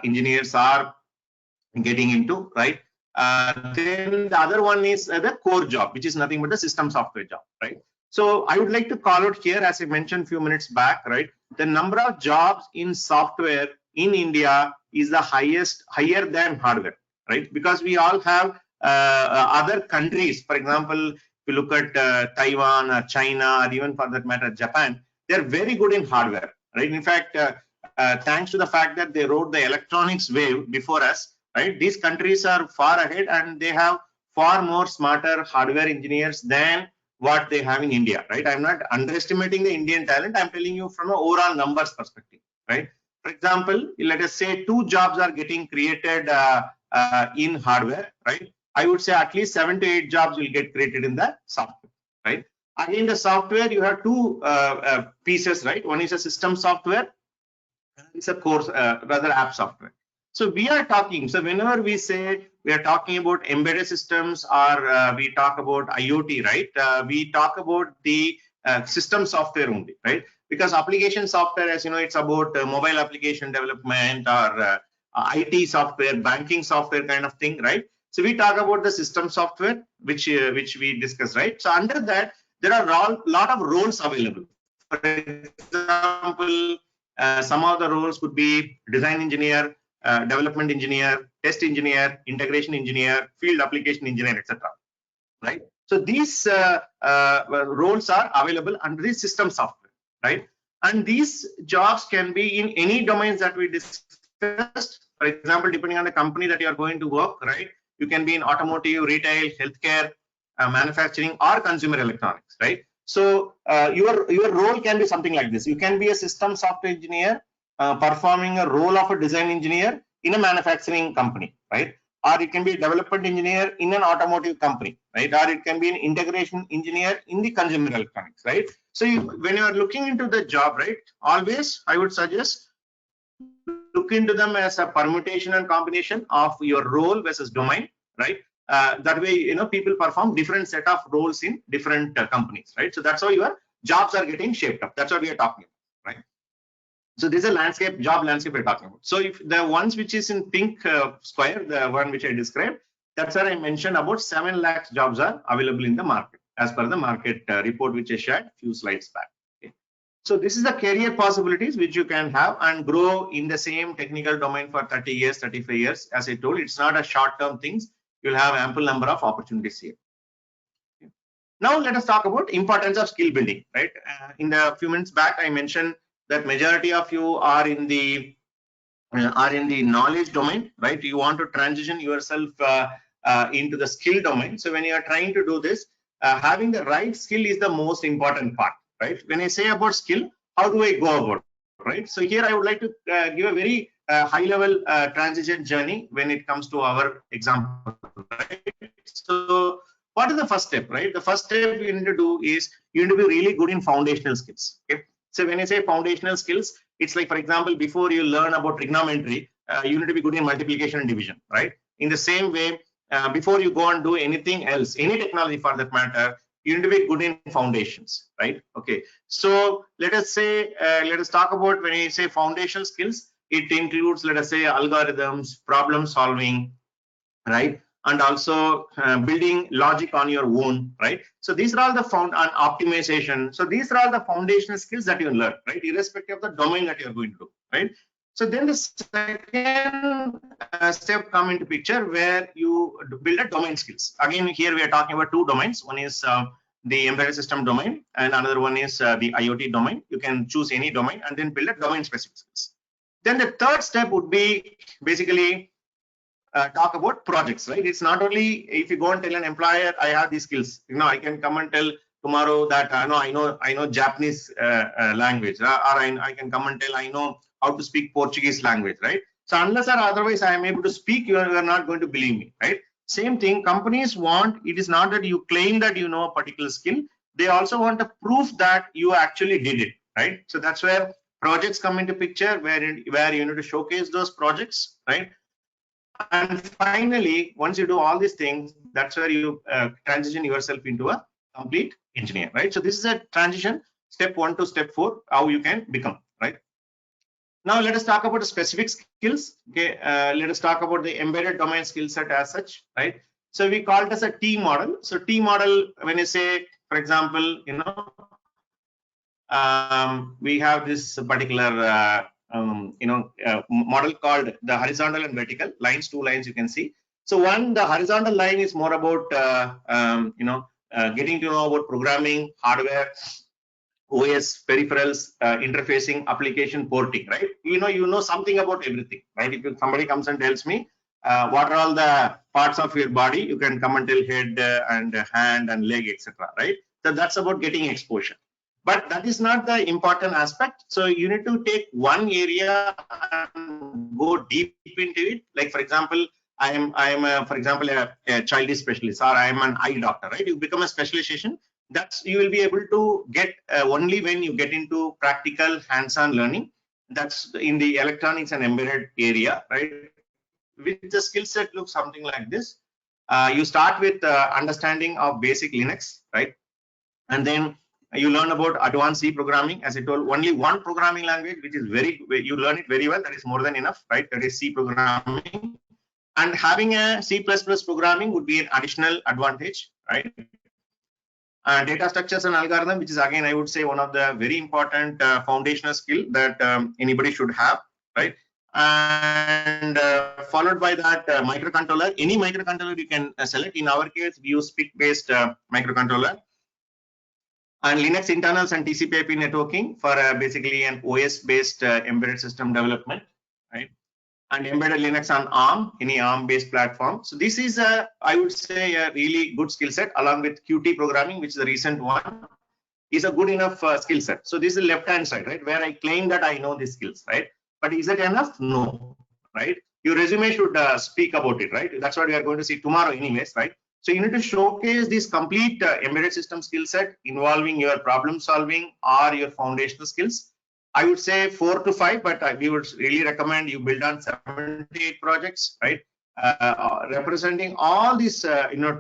engineers are getting into, right? Then the other one is the core job, which is nothing but the system software job, right? So I would like to call out here, as I mentioned a few minutes back, right? The number of jobs in software in India is the higher than hardware, right? Because we all have other countries, for example, if you look at Taiwan or China, or even for that matter Japan, they're very good in hardware, right? In fact, thanks to the fact that they rode the electronics wave before us, right? These countries are far ahead and they have far more smarter hardware engineers than what they have in India, right? I'm not underestimating the Indian talent. I'm telling you from an overall numbers perspective, right? For example, let us say 2 jobs are getting created in hardware, right? I would say at least 7 to 8 jobs will get created in the software, right? Again, the software, you have 2 pieces, right? One is a system software, and it's a course, rather app software. So we are talking, so whenever we say we are talking about embedded systems or we talk about IoT, right? We talk about the system software only, right? Because application software, as you know, it's about mobile application development or IT software, banking software kind of thing, right? So we talk about the system software, which we discussed, right? So under that, there are a lot of roles available. For example, some of the roles could be design engineer, development engineer, test engineer, integration engineer, field application engineer, etc. Right? So these roles are available under the system software, right? And these jobs can be in any domains that we discussed. For example, depending on the company that you are going to work, right? You can be in automotive, retail, healthcare, manufacturing, or consumer electronics, right? So your role can be something like this. You can be a system software engineer performing a role of a design engineer in a manufacturing company, right? Or it can be a development engineer in an automotive company, right? Or it can be an integration engineer in the consumer electronics, right? So when you are looking into the job, right, always I would suggest look into them as a permutation and combination of your role versus domain, right? That way, you know, people perform different set of roles in different companies, right? So that's how your jobs are getting shaped up. That's what we are talking about, right? So this is a landscape, job landscape we're talking about. So if the ones which is in pink square, the one which I described, that's where I mentioned about 7 lakh jobs are available in the market as per the market report which I shared a few slides back. Okay. So this is the career possibilities which you can have and grow in the same technical domain for 30 years, 35 years. As I told, it's not a short-term things. You'll have ample number of opportunities here. Okay. Now let us talk about importance of skill building, right? In the few minutes back, I mentioned that majority of you are in the knowledge domain, right? You want to transition yourself into the skill domain. So when you are trying to do this, having the right skill is the most important part, right? When I say about skill, how do I go about it, right? So here I would like to give a very high level transition journey when it comes to our example, right? So what is the first step, right? The first step you need to do is you need to be really good in foundational skills. Okay. So when I say foundational skills, it's like, for example, before you learn about trigonometry, you need to be good in multiplication and division, right? In the same way, before you go and do anything else, any technology for that matter, you need to be good in foundations, right? Okay. So let us say, let us talk about when I say foundational skills, it includes, let us say, algorithms, problem solving, right? And also building logic on your own, right? So these are all the optimization. So these are all the foundational skills that you learn, right? Irrespective of the domain that you're going to do, right? So then the second step come into picture where you build a domain skills. Again, here we are talking about 2 domains. One is the embedded system domain, and another one is the IoT domain. You can choose any domain and then build a domain specific skills. Then the third step would be basically talk about projects, right? It's not only if you go and tell an employer, I have these skills. You know, I can come and tell tomorrow that I know Japanese language, or I can come and tell I know how to speak Portuguese language, right? So unless or otherwise I am able to speak, you are not going to believe me, right? Same thing, companies want, it is not that you claim that you know a particular skill, they also want a proof that you actually did it, right? So that's where projects come into picture, where you need to showcase those projects, right? And finally, once you do all these things, that's where you transition yourself into a complete engineer, right? So this is a transition, step 1 to step 4, how you can become, right? Now let us talk about the specific skills. Okay, let us talk about the embedded domain skill set as such, right? So we call it as a T model. So T model, when you say, for example, you know, we have this particular model called the horizontal and vertical lines, 2 lines you can see. So the horizontal line is more about getting to know about programming, hardware, OS, peripherals, interfacing, application, porting, right? You know something about everything, right? If somebody comes and tells me what are all the parts of your body, you can come and tell head and hand and leg, etc., right? So that's about getting exposure. But that is not the important aspect. So you need to take one area and go deep into it. Like, for example, I am for example, a child specialist, or I am an eye doctor, right? You become a specialization. That's you will be able to get only when you get into practical hands-on learning. That's in the electronics and embedded area, right? With the skill set looks something like this. You start with understanding of basic Linux, right? And then you learn about advanced C programming. As I told, only one programming language, which is you learn it very well. That is more than enough, right? That is C programming. And having a C++ programming would be an additional advantage, right? Data structures and algorithm, which is again, I would say, one of the very important foundational skill that anybody should have, right? And followed by that microcontroller. Any microcontroller you can select. In our case, we use PIC-based microcontroller. And Linux internals and TCP/IP networking for basically an OS-based embedded system development, right? And embedded Linux on ARM, any ARM-based platform. So this is I would say, a really good skill set, along with Qt programming, which is the recent one, is a good enough skill set. So this is the left-hand side, right, where I claim that I know these skills, right? But is it enough? No, right? Your resume should speak about it, right? That's what we are going to see tomorrow anyways, right? So you need to showcase this complete embedded system skill set involving your problem solving or your foundational skills. I would say 4 to 5, but we would really recommend you build on 7 to 8 projects, right? Representing all these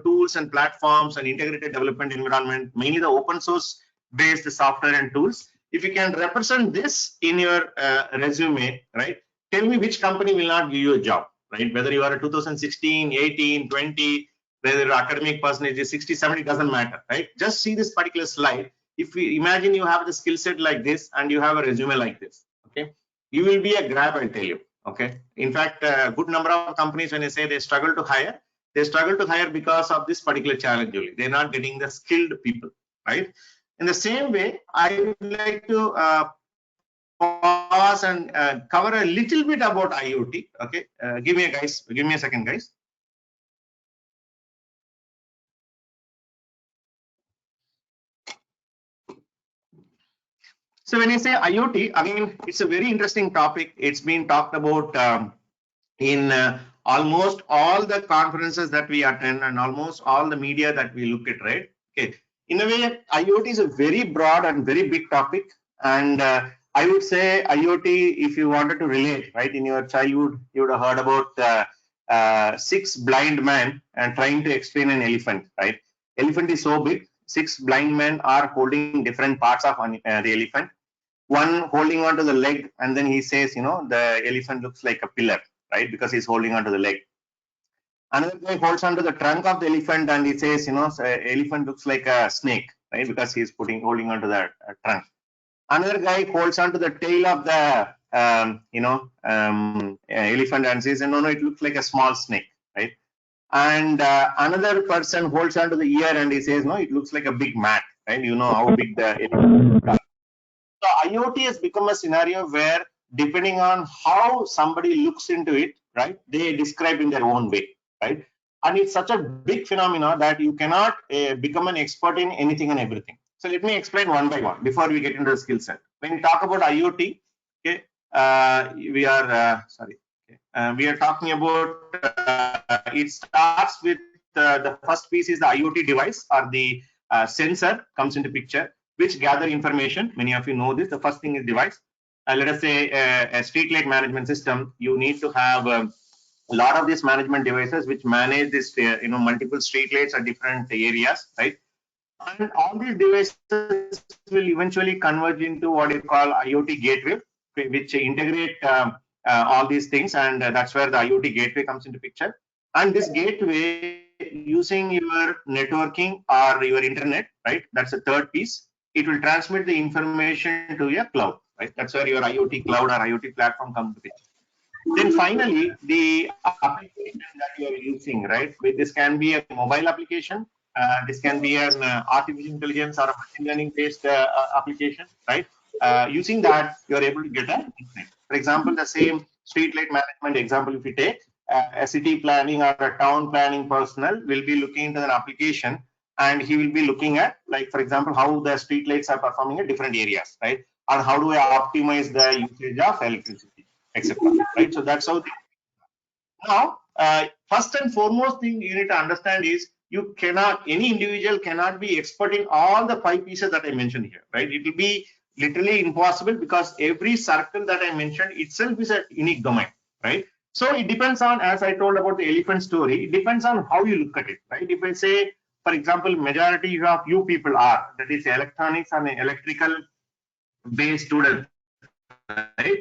tools and platforms and integrated development environment, mainly the open source based software and tools. If you can represent this in your resume, right? Tell me which company will not give you a job, right? Whether you are a 2016, 18, 20, whether your academic percentage is 60, 70, doesn't matter, right? Just see this particular slide. If we imagine you have the skill set like this and you have a resume like this, okay, you will be a grab, I'll tell you, okay? In fact, a good number of companies, when they say they struggle to hire, they struggle to hire because of this particular challenge only. They're not getting the skilled people, right? In the same way, I would like to pause and cover a little bit about IoT, okay? Give me a second, guys. So when I say IoT, again, it's a very interesting topic. It's been talked about in almost all the conferences that we attend and almost all the media that we look at, right? Okay. In a way, IoT is a very broad and very big topic. And I would say IoT, if you wanted to relate, right, in your childhood, you would have heard about 6 blind men and trying to explain an elephant, right? Elephant is so big. 6 blind men are holding different parts of the elephant. One holding onto the leg, and then he says, the elephant looks like a pillar, right? Because he's holding onto the leg. Another guy holds onto the trunk of the elephant, and he says, elephant looks like a snake, right? Because he's holding onto the trunk. Another guy holds onto the tail of the elephant and says, no, it looks like a small snake, right? And another person holds onto the ear and he says, no, it looks like a big mat, right? You know how big the elephant is. So IoT has become a scenario where, depending on how somebody looks into it, right, they describe in their own way, right? And it's such a big phenomenon that you cannot become an expert in anything and everything. So let me explain one by one before we get into the skill set. When we talk about IoT, okay, we are talking about it starts with the first piece is the IoT device, or the sensor comes into picture, which gather information. Many of you know this. The first thing is device. Let us say a street light management system. You need to have a lot of these management devices which manage this, multiple street lights at different areas, right? And all these devices will eventually converge into what you call IoT gateway, which integrate all these things, and that's where the IoT gateway comes into picture. And this gateway, using your networking or your internet, right? That's the third piece. It will transmit the information to your cloud. right? That's where your IoT cloud or IoT platform comes to picture. Then finally, the application that you are using, right? This can be a mobile application. This can be an artificial intelligence or a machine learning based application, right? Using that, you are able to get an insight. For example, the same street light management example, if you take a city planning or a town planning personnel will be looking into an application, and he will be looking at, like, for example, how the street lights are performing in different areas, right? Or how do I optimize the usage of electricity, etc. Right? So that's how. Now, first and foremost thing you need to understand is any individual cannot be expert in all the 5 pieces that I mentioned here, right? It will be literally impossible because every circle that I mentioned itself is a unique domain, right? So it depends on, as I told about the elephant story, it depends on how you look at it, right? If I say, for example, majority of you people are, that is electronics and electrical based students, right?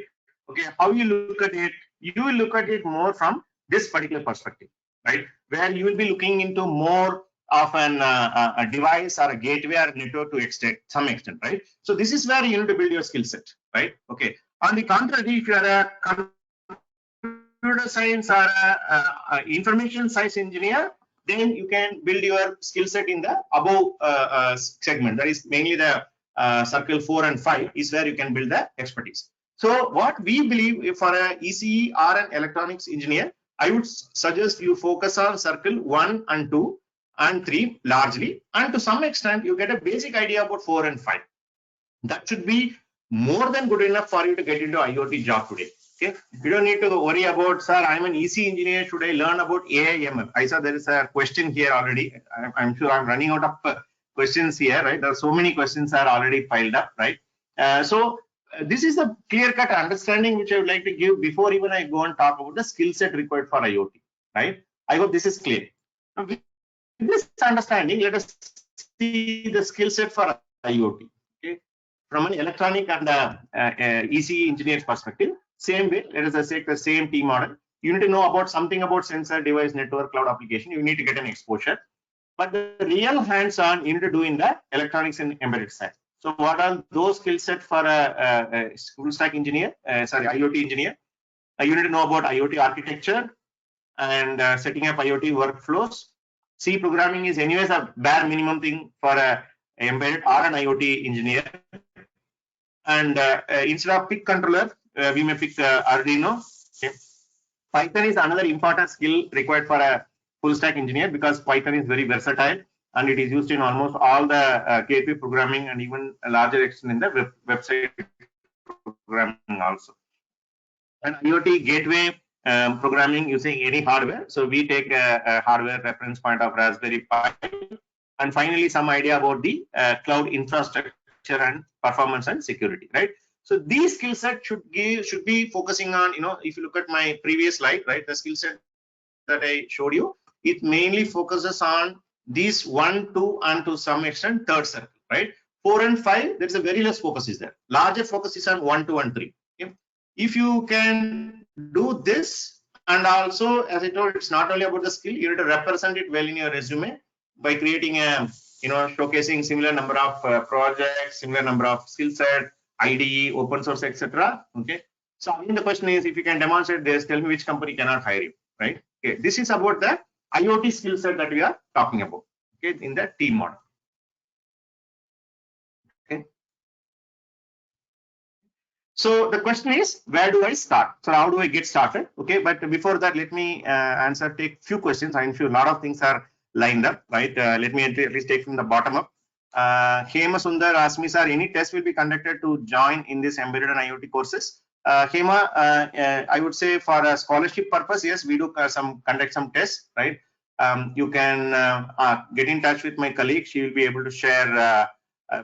Okay, how you look at it, you will look at it more from this particular perspective, right? Where you will be looking into more of a device or a gateway or a network to some extent, right? So this is where you need to build your skill set, right? Okay. On the contrary, if you are a computer science or a information science engineer, then you can build your skill set in the above segment. That is mainly the circle 4 and 5 is where you can build the expertise. So what we believe for a ECE or an electronics engineer, I would suggest you focus on circle 1 and 2 and 3 largely, and to some extent you get a basic idea about 4 and 5. That should be more than good enough for you to get into IoT job today. Okay, you don't need to worry about, sir, I'm an ECE engineer, should I learn about AI/ML? I saw there is a question here already. I'm sure I'm running out of questions here, right? There are so many questions are already piled up, right? This is a clear-cut understanding which I would like to give before even I go and talk about the skill set required for IoT, right? I hope this is clear. Now, with this understanding, let us see the skill set for IoT. Okay, from an electronic and ECE engineer's perspective, same way, let us take the same T model. You need to know about something about sensor, device, network, cloud application. You need to get an exposure. But the real hands-on you need to do in the electronics and embedded side. So what are those skill set for a full stack engineer, IoT engineer? You need to know about IoT architecture and setting up IoT workflows. C programming is anyways a bare minimum thing for a embedded or an IoT engineer. And instead of PIC controller, we may pick Arduino. Okay. Python is another important skill required for a full stack engineer because Python is very versatile and it is used in almost all the KP programming and even a larger extent in the website programming also. And IoT gateway programming using any hardware. So we take a hardware reference point of Raspberry Pi. And finally, some idea about the cloud infrastructure and performance and security, right? So these skill set should be focusing on, if you look at my previous slide, right, the skill set that I showed you, it mainly focuses on these 1, 2, and to some extent third circle, right? 4 and 5, there's a very less focus is there. Larger focus is on 1, 2, and 3. Okay? If you can do this, and also, as I told, it's not only about the skill, you need to represent it well in your resume by creating a, showcasing similar number of projects, similar number of skill set, IDE, open source, etc. Okay. So again, the question is, if you can demonstrate this, tell me which company cannot hire you, right? Okay. This is about the IoT skill set that we are talking about, okay, in the team model. Okay. So the question is, where do I start? So how do I get started? Okay, but before that, let me take few questions. I'm sure a lot of things are lined up, right? Let me at least take from the bottom up. Hema Sundar asked me, sir, any test will be conducted to join in this embedded and IoT courses? Hema, I would say for a scholarship purpose, yes, we do conduct some tests, right? You can get in touch with my colleague. She will be able to share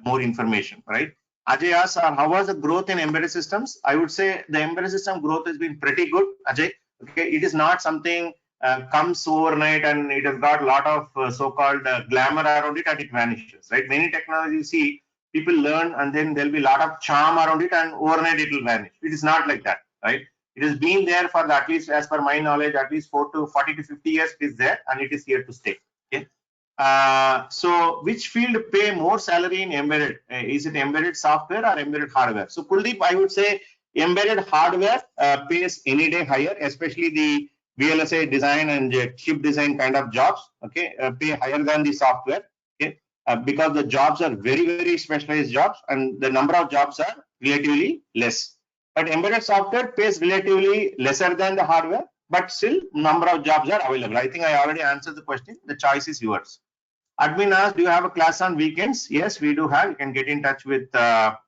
more information, right? Ajay asks, how was the growth in embedded systems? I would say the embedded system growth has been pretty good, Ajay. Okay, it is not something comes overnight and it has got a lot of so-called glamour around it and it vanishes, right? Many technologies you see, people learn and then there'll be a lot of charm around it and overnight it will vanish. It is not like that, right? It has been there for at least, as per my knowledge, at least 40 to 50 years it is there and it is here to stay. Okay. So which field pay more salary in embedded? Is it embedded software or embedded hardware? So Kuldeep, I would say embedded hardware pays any day higher, especially the VLSI design and chip design kind of jobs. Okay, pay higher than the software. Okay, because the jobs are very specialized jobs and the number of jobs are relatively less. But embedded software pays relatively lesser than the hardware, but still number of jobs are available. I think I already answered the question. The choice is yours. Admin asked, do you have a class on weekends? Yes, we do have. You can get in touch with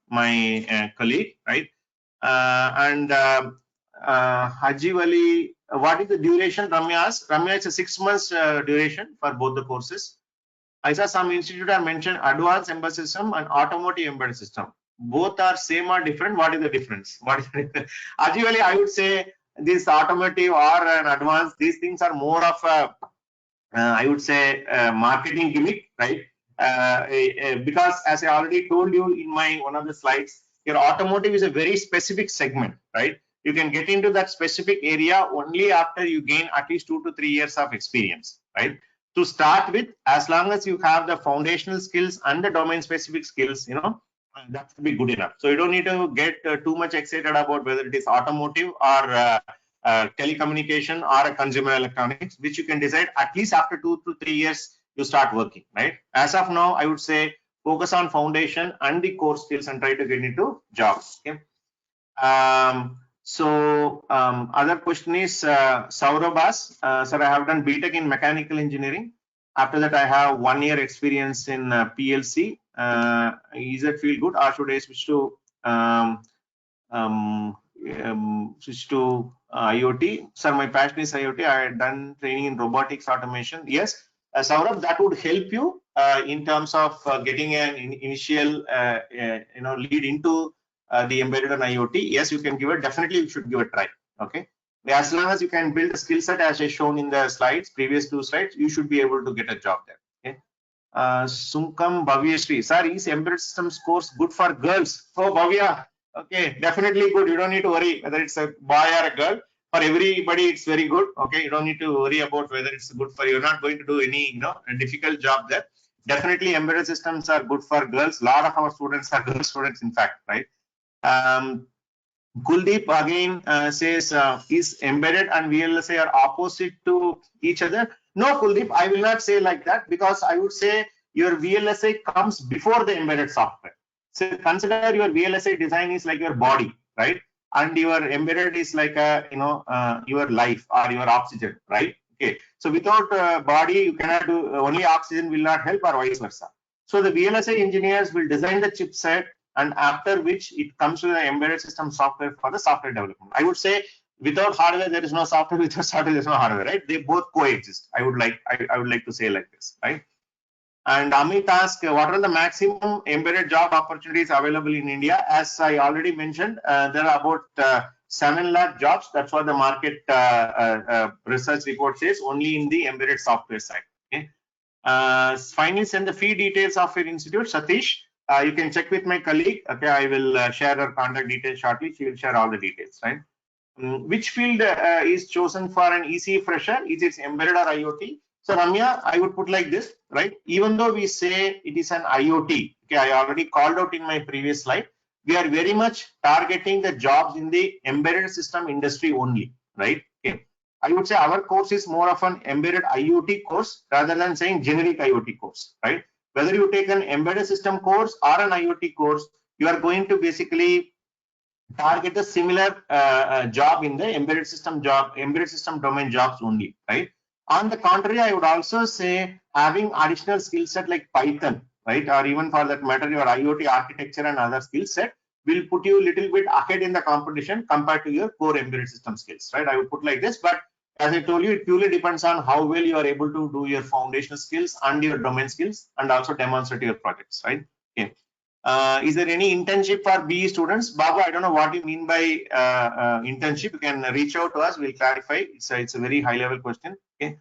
my colleague, right? Haji Wali, what is the duration? Ramya asked. Ramya, it's a 6 months duration for both the courses. I saw some institute have mentioned advanced embedded system and automotive embedded system. Both are same or different? What is the difference? Haji Wali, I would say this automotive or an advanced, these things are more of a I would say marketing gimmick, right? Because as I already told you in my one of the slides, your automotive is a very specific segment, right? You can get into that specific area only after you gain at least 2 to 3 years of experience, right? To start with, as long as you have the foundational skills and the domain specific skills, you know, that should be good enough. So you don't need to get too much excited about whether it is automotive or telecommunication or a consumer electronics, which you can decide at least after 2 to 3 years you start working, right? As of now, I would say focus on foundation and the core skills and try to get into jobs. Okay. Other question is Saurabh, sir, I have done BTech in mechanical engineering. After that, I have 1 year experience in PLC. Is that field good, or should I switch to IoT? Sir, my passion is IoT. I had done training in robotics automation. Yes, Saurabh, that would help you in terms of getting an initial lead into the embedded and IoT. Yes, you can give it. Definitely, you should give it a try. Okay. As long as you can build a skill set as I shown in the slides, previous 2 slides, you should be able to get a job there. Okay. Sunkam Bhavyashri, sir, is embedded systems course good for girls? Oh, Bhavya, okay, definitely good. You don't need to worry whether it's a boy or a girl. For everybody, it's very good. Okay, you don't need to worry about whether it's good for you. You're not going to do any, a difficult job there. Definitely, embedded systems are good for girls. A lot of our students are girl students, in fact, right? Kuldeep again says, is embedded and VLSI are opposite to each other? No, Kuldeep, I will not say like that, because I would say your VLSI comes before the embedded software. So consider your VLSI design is like your body, right? And your embedded is like your life or your oxygen, right? Okay. So without body, you cannot do, only oxygen will not help, or vice versa. So the VLSI engineers will design the chipset, and after which it comes to the embedded system software for the software development. I would say without hardware there is no software, without software there is no hardware, right? They both coexist. I would like to say like this, right? And Amit asked, what are the maximum embedded job opportunities available in India? As I already mentioned, there are about 7 lakh jobs. That's what the market research report says, only in the embedded software side. Okay. Finally, send the fee details of your institute, Satish. You can check with my colleague. Okay, I will share her contact details shortly. She will share all the details, right? Which field is chosen for an ECE fresher? Is it embedded or IoT? So Ramya, I would put like this, right? Even though we say it is an IoT, okay, I already called out in my previous slide, we are very much targeting the jobs in the embedded system industry only, right? Okay. I would say our course is more of an embedded IoT course rather than saying generic IoT course, right? Whether you take an embedded system course or an IoT course, you are going to basically target a similar job in the embedded system domain jobs only, right? On the contrary, I would also say having additional skill set like Python, right, or even for that matter your IoT architecture and other skill set will put you a little bit ahead in the competition compared to your core embedded system skills, right? I would put like this, but as I told you, it purely depends on how well you are able to do your foundational skills and your domain skills and also demonstrate your projects, right? Okay. Is there any internship for BE students? Babu, I don't know what you mean by internship. You can reach out to us. We'll clarify. It's a very high level question. Okay.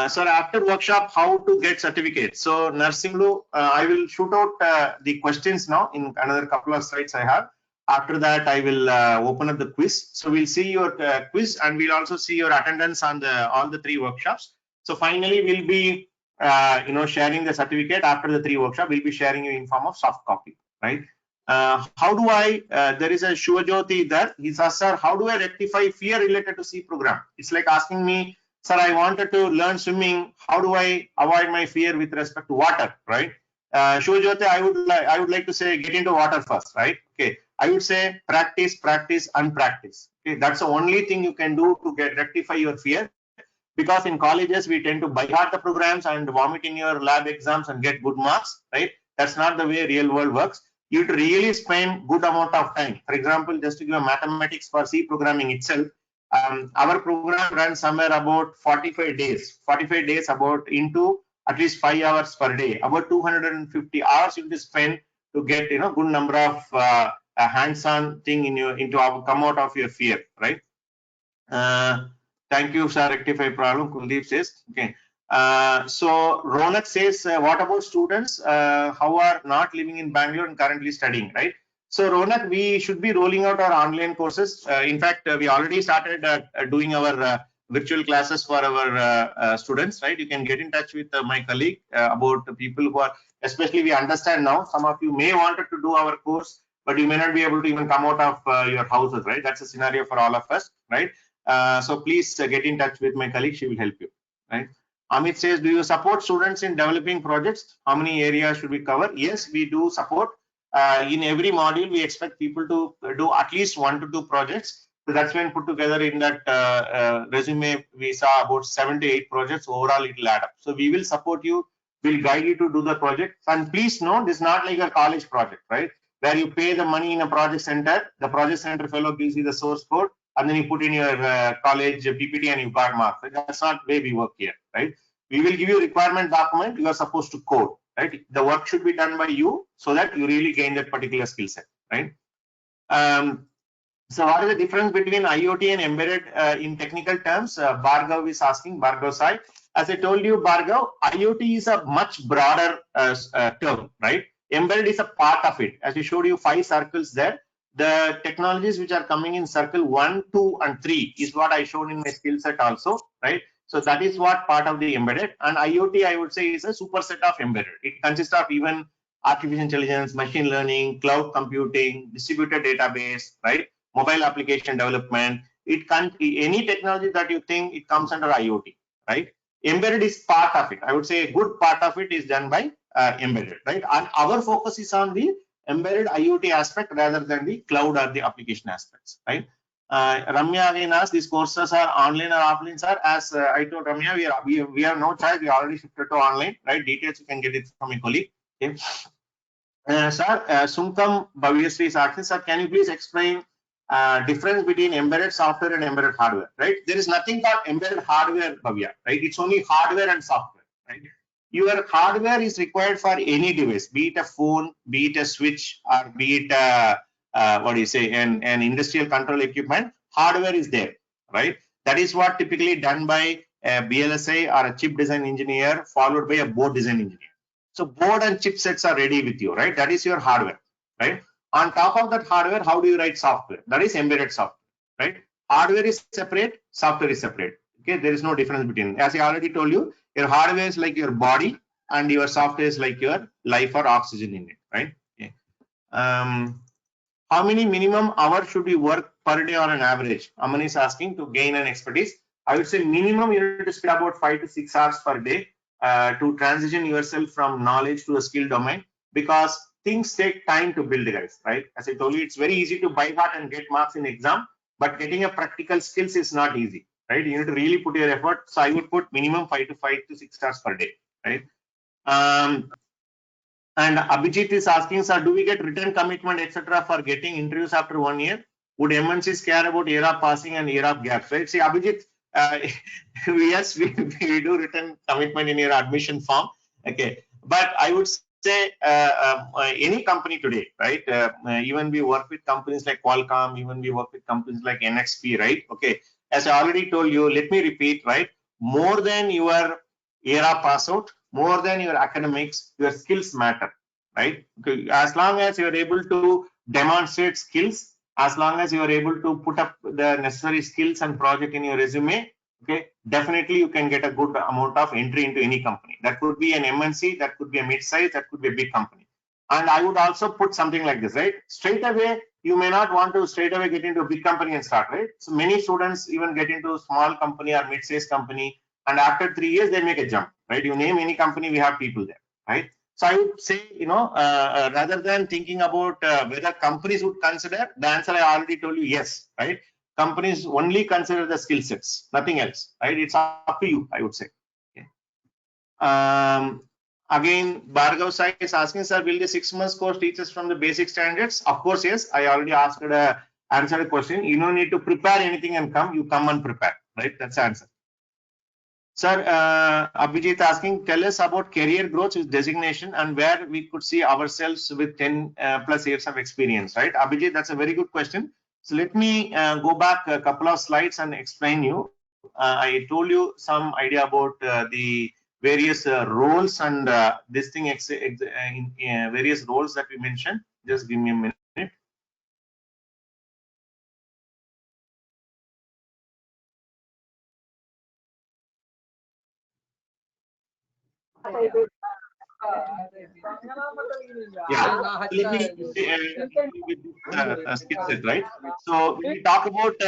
So after workshop, how to get certificates? So Narsimlu, I will shoot out the questions now in another couple of slides I have. After that, I will open up the quiz. So we'll see your quiz and we'll also see your attendance on all the 3 workshops. So finally, we'll be sharing the certificate after the 3 workshop. We'll be sharing you in form of soft copy, right? How do I, there is a Shuvajyoti there. He says, sir, how do I rectify fear related to C program? It's like asking me, sir, I wanted to learn swimming. How do I avoid my fear with respect to water, right? Shuvajyoti, I would like to say, get into water first, right? Okay. I would say practice, practice, and practice. Okay. That's the only thing you can do to rectify your fear. Because in colleges, we tend to by heart the programs and vomit in your lab exams and get good marks, right? That's not the way real world works. You to really spend good amount of time. For example, just to give a mathematics for C programming itself, our program runs somewhere about 45 days. 45 days about into at least 5 hours per day. About 250 hours you have to spend to get good number of a hands-on thing come out of your fear, right? Thank you, sir. Rectify problem. Kuldeep says, okay. So Ronak says, what about students how are not living in Bangalore and currently studying, right? So Ronak, we should be rolling out our online courses. In fact, we already started doing our virtual classes for our students, right? You can get in touch with my colleague about the people who are, especially we understand now, some of you may wanted to do our course, but you may not be able to even come out of your houses, right? That's a scenario for all of us, right? So please get in touch with my colleague. She will help you, right? Amit says, do you support students in developing projects? How many areas should we cover? Yes, we do support. In every module, we expect people to do at least 1 to 2 projects. So that's when put together in that resume, we saw about 7 to 8 projects. Overall, it will add up. So we will support you. We'll guide you to do the project. And please know, this is not like a college project, right? Where you pay the money in a project center. The project center fellow gives you the source code, and then you put in your college PPT and you got marks. That's not the way we work here, right? We will give you a requirement document. You are supposed to code, right? The work should be done by you so that you really gain that particular skill set, right? So what is the difference between IoT and embedded in technical terms? Bhargav is asking, Bhargav Sai. As I told you, Bhargav, IoT is a much broader term, right? Embedded is a part of it. As we showed you 5 circles there. The technologies which are coming in circle 1, 2, and 3 is what I showed in my skill set also, right? So that is what part of the embedded, and IoT I would say is a superset of embedded. It consists of even artificial intelligence, machine learning, cloud computing, distributed database, right? Mobile application development. It can any technology that you think it comes under IoT, right? Embedded is part of it. I would say a good part of it is done by embedded, right? And our focus is on the embedded IoT aspect rather than the cloud or the application aspects, right? Ramya again asked, these courses are online or offline, sir? As I told Ramya, we have no choice. We already shifted to online, right? Details you can get it from a colleague. Okay. Sir, Sumkam Bhavyasri is asking, sir, can you please explain difference between embedded software and embedded hardware, right? There is nothing called embedded hardware, Bhavya, right? It's only hardware and software, right? Your hardware is required for any device, be it a phone, be it a switch, or be it what do you say, an industrial control equipment. Hardware is there, right? That is what typically done by a BLSI or a chip design engineer, followed by a board design engineer. So board and chipsets are ready with you, right? That is your hardware, right? On top of that hardware, how do you write software? That is embedded software, right? Hardware is separate, software is separate. Okay, there is no difference between. As I already told you, your hardware is like your body, and your software is like your life or oxygen in it, right? Okay. How many minimum hours should we work per day on an average? Aman is asking to gain an expertise. I would say minimum you need to spend about 5 to 6 hours per day to transition yourself from knowledge to a skill domain, because things take time to build, guys, right? As I told you, it's very easy to by heart and get marks in exam, but getting a practical skills is not easy, right? You need to really put your effort. So I would put minimum 5 to 6 hours per day, right? And Abhijit is asking, sir, do we get written commitment, etc., for getting interviews after 1 year? Would MNCs care about year of passing and year of gaps, right? See, Abhijit, yes, we do written commitment in your admission form, okay. But I would say any company today, right? Even we work with companies like Qualcomm, even we work with companies like NXP, right? Okay. As I already told you, let me repeat, right? More than your era pass out, more than your academics, your skills matter, right? Okay. As long as you are able to demonstrate skills, as long as you are able to put up the necessary skills and project in your resume, okay, definitely you can get a good amount of entry into any company. That could be an MNC, that could be a mid-size, that could be a big company. And I would also put something like this, right? Straight away, you may not want to straight away get into a big company and start, right? So many students even get into a small company or mid-size company, and after 3 years, they make a jump, right? You name any company, we have people there, right? So I would say, rather than thinking about whether companies would consider, the answer I already told you, yes, right? Companies only consider the skill sets, nothing else, right? It's up to you, I would say. Okay. Again, Bhargav Sai is asking, sir, will the 6 months course teach us from the basic standards? Of course, yes. I already answered a question. You don't need to prepare anything and come. You come and prepare, right? That's the answer. Sir, Abhijit asking, tell us about career growth with designation and where we could see ourselves with 10 plus years of experience, right? Abhijit, that's a very good question. So let me go back a couple of slides and explain you. I told you some idea about the various roles and this thing various roles that we mentioned. Just give me a minute. Yeah, let me skill set, right? So when we talk about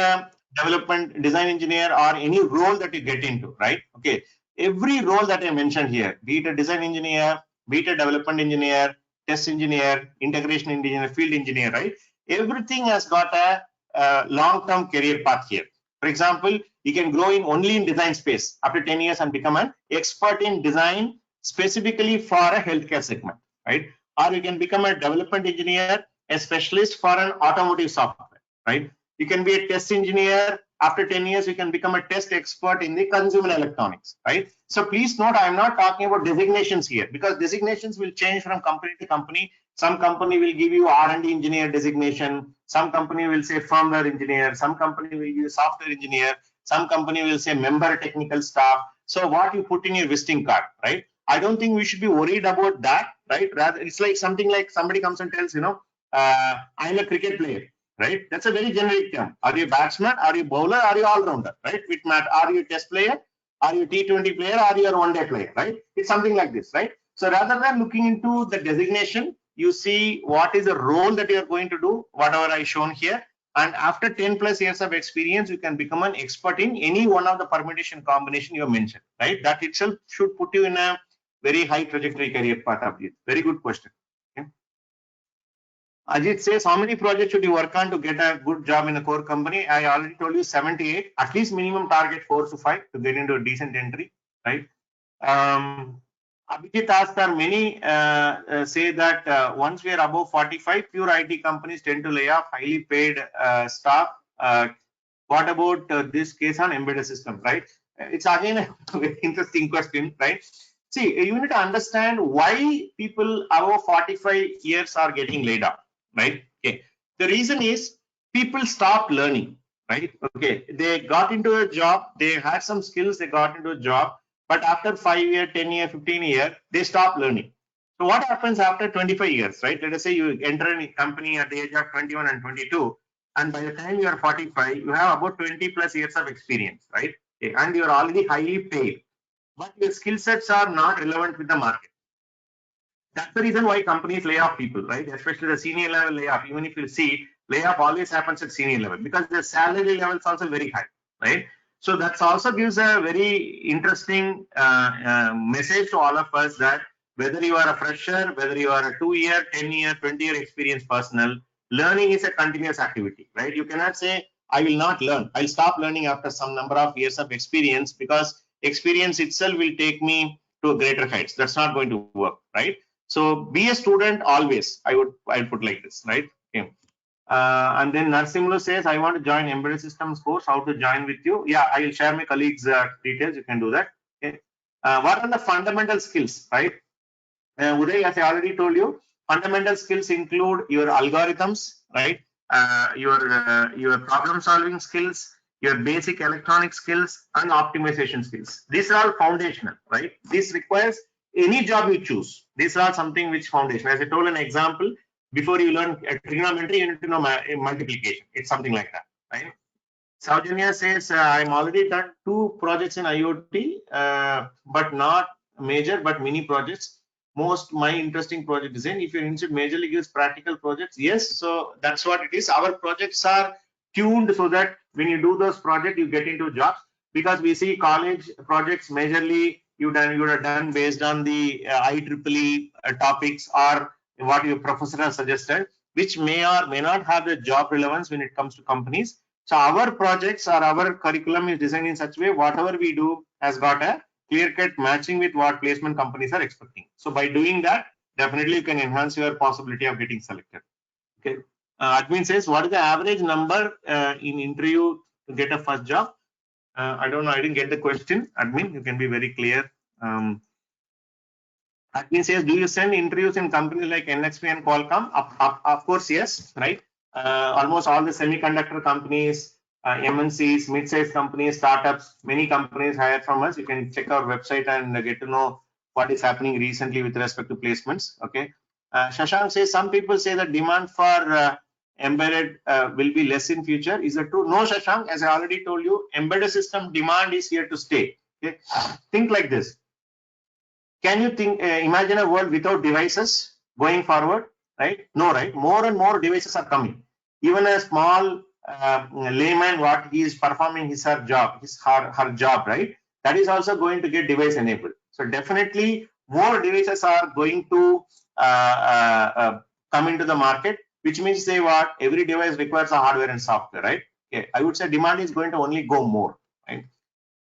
development, design engineer, or any role that you get into, right? Okay, every role that I mentioned here, be it a design engineer, be it a development engineer, test engineer, integration engineer, field engineer, right? Everything has got a long-term career path here. For example, you can grow in only in design space after 10 years and become an expert in design specifically for a healthcare segment, right? Or you can become a development engineer, a specialist for an automotive software, right? You can be a test engineer. After 10 years, you can become a test expert in the consumer electronics, right? So please note, I'm not talking about designations here because designations will change from company to company. Some company will give you R&D engineer designation. Some company will say firmware engineer. Some company will give you software engineer. Some company will say member technical staff. So what you put in your visiting card, right? I don't think we should be worried about that, right? Rather, it's like something like somebody comes and tells, I'm a cricket player, right? That's a very generic term. Are you a batsman? Are you a bowler? Are you all-rounder, right? With math, are you a test player? Are you a T20 player? Are you a one-day player, right? It's something like this, right? So rather than looking into the designation, you see what is the role that you are going to do, whatever I shown here. And after 10 plus years of experience, you can become an expert in any one of the permutation combination you mentioned, right? That itself should put you in a very high trajectory career path of it. Very good question. Okay. Ajit says, how many projects should you work on to get a good job in a core company? I already told you 78, at least minimum target 4 to 5 to get into a decent entry, right? Abhijit asked, are many say that once we are above 45, pure IT companies tend to lay off highly paid staff. What about this case on embedded system, right? It's again a very interesting question, right? See, you need to understand why people above 45 years are getting laid off, right? Okay. The reason is people stop learning, right? Okay. They got into a job, they had some skills, they got into a job, but after 5 years, 10 years, 15 years, they stop learning. So what happens after 25 years, right? Let us say you enter a company at the age of 21 and 22, and by the time you are 45, you have about 20 plus years of experience, right? Okay. And you are already highly paid, but your skill sets are not relevant with the market. That's the reason why companies lay off people, right? Especially the senior level layoff. Even if you see, layoff always happens at senior level because the salary level is also very high, right? So that also gives a very interesting message to all of us that whether you are a fresher, whether you are a 2-year, 10-year, 20-year experienced personnel, learning is a continuous activity, right? You cannot say, I will not learn. I'll stop learning after some number of years of experience because experience itself will take me to greater heights. That's not going to work, right? So be a student always. I'll put like this, right? Okay. And then Narsimlu says, I want to join embedded systems course. How to join with you? Yeah, I will share my colleagues' details. You can do that. Okay. What are the fundamental skills, right? Uday, as I already told you, fundamental skills include your algorithms, right? Your problem solving skills, your basic electronic skills, and optimization skills. These are all foundational, right? This requires any job you choose. These are something which foundation. As I told an example, before you learn trigonometry, you need to know multiplication. It's something like that, right? Saujanya says, I'm already done 2 projects in IoT, but not major, but mini projects. Most my interesting project design. If you're interested, majorly gives practical projects. Yes, so that's what it is. Our projects are tuned so that when you do those projects, you get into jobs, because we see college projects majorly you would have done based on the IEEE topics or what your professor has suggested, which may or may not have the job relevance when it comes to companies. So our projects or our curriculum is designed in such a way, whatever we do has got a clear-cut matching with what placement companies are expecting. So by doing that, definitely you can enhance your possibility of getting selected. Okay. Admin says, what is the average number in interview to get a first job? I don't know. I didn't get the question. Admin, you can be very clear. Admin says, do you send interviews in companies like NXP and Qualcomm? Of course, yes, right? Almost all the semiconductor companies, MNCs, mid-sized companies, startups, many companies hire from us. You can check our website and get to know what is happening recently with respect to placements. Okay. Shashank says, some people say that demand for embedded will be less in future. Is that true? No, Shashank, as I already told you, embedded system demand is here to stay. Okay. Think like this. Can you think, imagine a world without devices going forward, right? No, right? More and more devices are coming. Even a small layman, what he is performing his her job, her job, right? That is also going to get device enabled. So definitely more devices are going to come into the market, which means say what every device requires a hardware and software, right? Okay, I would say demand is going to only go more, right?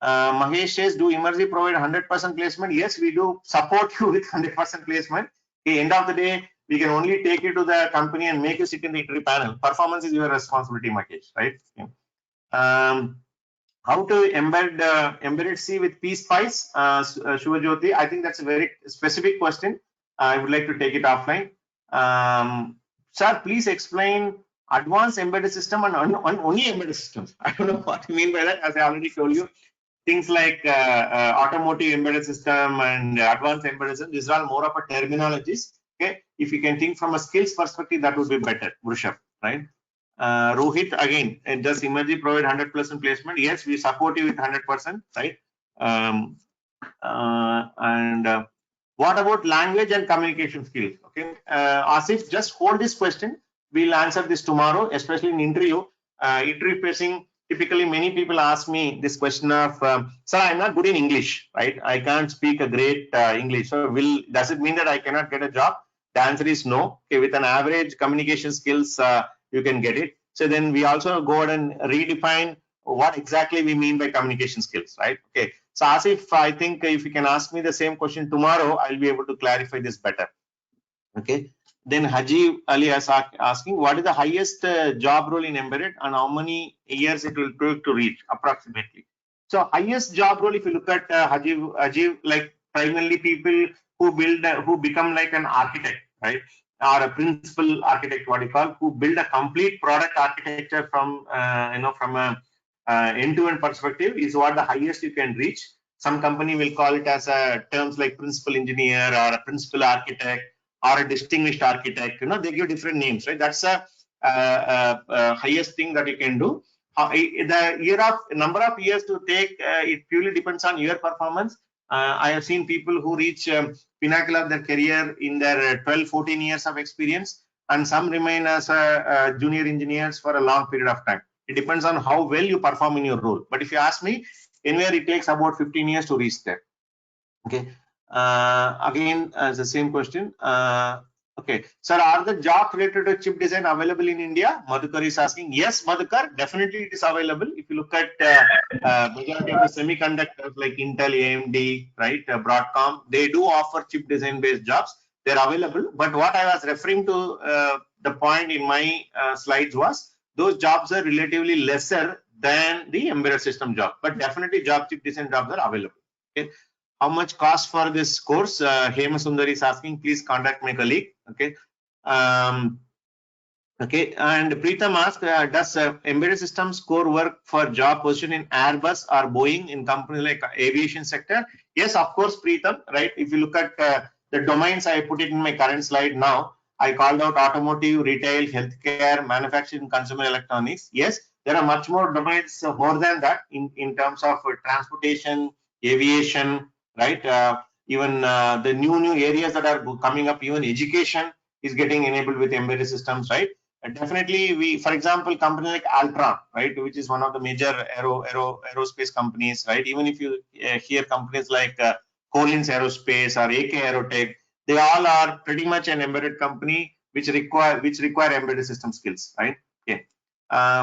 Mahesh says, do Emergy provide 100% placement? Yes, we do support you with 100% placement. At the end of the day, we can only take you to the company and make you sit in the interview panel. Performance is your responsibility, Mahesh, right? Yeah. How to embed embedded C with PSpice, Shubhajyoti? I think that's a very specific question. I would like to take it offline. Sir, please explain advanced embedded system and only embedded systems. I don't know what you mean by that. As I already told you, things like automotive embedded system and advanced embedded system, these are all more of a terminologies. Okay, if you can think from a skills perspective, that would be better. Vrushab, right? Rohit, again, does Emergy provide 100% placement? Yes, we support you with 100%, right? What about language and communication skills? Okay, Asif, just hold this question. We'll answer this tomorrow, especially in interview. Interview facing, typically many people ask me this question of, sir, I'm not good in English, right? I can't speak a great English. So does it mean that I cannot get a job? The answer is no. Okay, with an average communication skills, you can get it. So then we also go ahead and redefine what exactly we mean by communication skills, right? Okay. So Asif, I think if you can ask me the same question tomorrow, I'll be able to clarify this better. Okay. Then Haji Ali is asking, what is the highest job role in embedded and how many years it will take to reach approximately? So highest job role, if you look at Haji, like primarily people who become like an architect, right? Or a principal architect, what you call, who build a complete product architecture from from a end-to-end perspective is what the highest you can reach. Some company will call it as a terms like principal engineer or a principal architect or a distinguished architect. They give different names, right? That's a highest thing that you can do. The number of years to take, it purely depends on your performance. I have seen people who reach pinnacle of their career in their 12-14 years of experience, and some remain as junior engineers for a long period of time. It depends on how well you perform in your role. But if you ask me, anywhere it takes about 15 years to reach there. Okay. Again, the same question. Okay, sir, are the jobs related to chip design available in India? Madhukar is asking. Yes, Madhukar, definitely it is available. If you look at majority of the semiconductors like Intel, AMD, right, Broadcom, they do offer chip design based jobs. They're available. But what I was referring to, the point in my slides was, those jobs are relatively lesser than the embedded system job. But definitely chip design jobs are available. Okay. How much cost for this course? Hema Sundari is asking, please contact my colleague. Okay. Okay. And Preetham asked, does embedded systems core work for job position in Airbus or Boeing in companies like aviation sector? Yes, of course, Preetham, right? If you look at the domains, I put it in my current slide now. I called out automotive, retail, healthcare, manufacturing, consumer electronics. Yes, There are much more domains more than that in terms of transportation, aviation, right? Even the new areas that are coming up, even education is getting enabled with embedded systems, right? Definitely, for example, company like Altron, right, which is one of the major aerospace companies, right? Even if you hear companies like Collins Aerospace or AK Aerotech, they all are pretty much an embedded company which require embedded system skills, right? Okay.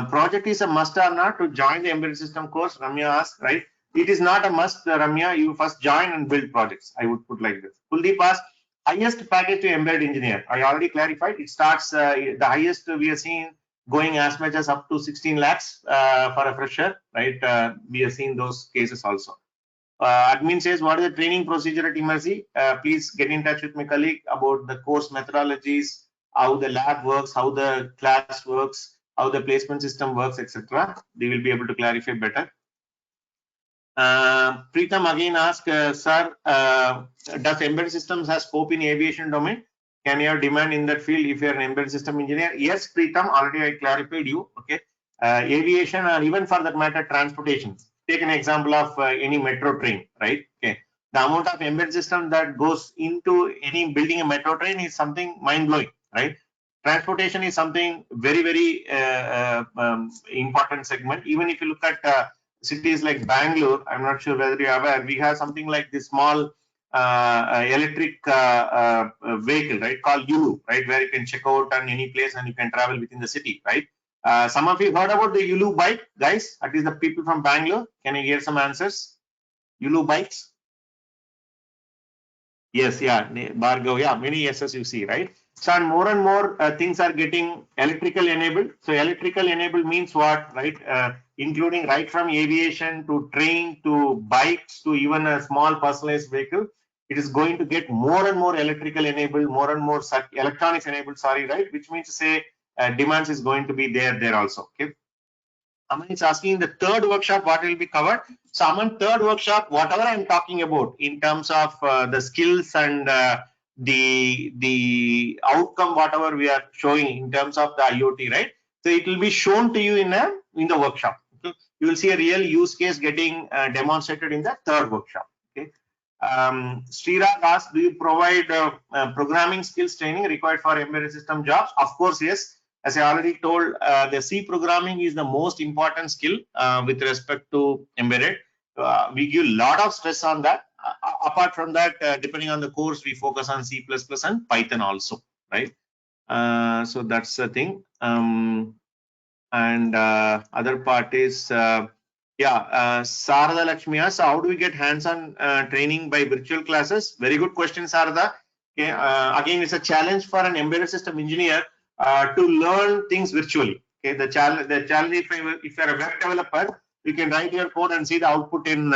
Project is a must or not to join the embedded system course? Ramya asked, right? It is not a must, Ramya. You first join and build projects. I would put like this. Kuldeep asked, highest package to embedded engineer. I already clarified. It starts the highest we have seen going as much as up to 16 lakhs for a fresher, right? We have seen those cases also. Admin says, what is the training procedure at Emersi? Please get in touch with my colleague about the course methodologies, how the lab works, how the class works, how the placement system works, etc. They will be able to clarify better. Preetham again asked, sir, does embedded systems have scope in aviation domain? Can you have demand in that field if you are an embedded system engineer? Yes, Preetham, already I clarified you. Okay, aviation or even for that matter transportation. Take an example of any metro train, right? Okay, the amount of embedded system that goes into any building a metro train is something mind blowing, right? Transportation is something very important segment. Even if you look at cities like Bangalore, I'm not sure whether you are aware, we have something like this small electric vehicle, right, called Yulu, right, where you can check out on any place and you can travel within the city, right? Some of you heard about the Yulu bike, guys? At least the people from Bangalore. Can I hear some answers? Yulu bikes? Yes, yeah, Bhargav, yeah, many yeses you see, right? So and more things are getting electrical enabled. So electrical enabled means what, right? Including right from aviation to train to bikes to even a small personalized vehicle. It is going to get more and more electrical enabled, more and more electronics enabled, sorry, right? Which means to say demands is going to be there also, okay? Aman is asking the third workshop, what will be covered? So Aman, third workshop, whatever I'm talking about in terms of the skills and the outcome, whatever we are showing in terms of the IoT, right? So it will be shown to you in the workshop. Okay? You will see a real use case getting demonstrated in the third workshop. Okay. Sriraj asked, do you provide programming skills training required for embedded system jobs? Of course, yes. As I already told, the C programming is the most important skill with respect to embedded. We give a lot of stress on that. Apart from that, depending on the course, we focus on C++ and Python also, right? So that's the thing. And other part is, Sarada Lakshmi asks, how do we get hands-on training by virtual classes? Very good question, Sarada. Okay, again, it's a challenge for an embedded system engineer to learn things virtually. Okay, the challenge if you're a web developer, you can write your code and see the output in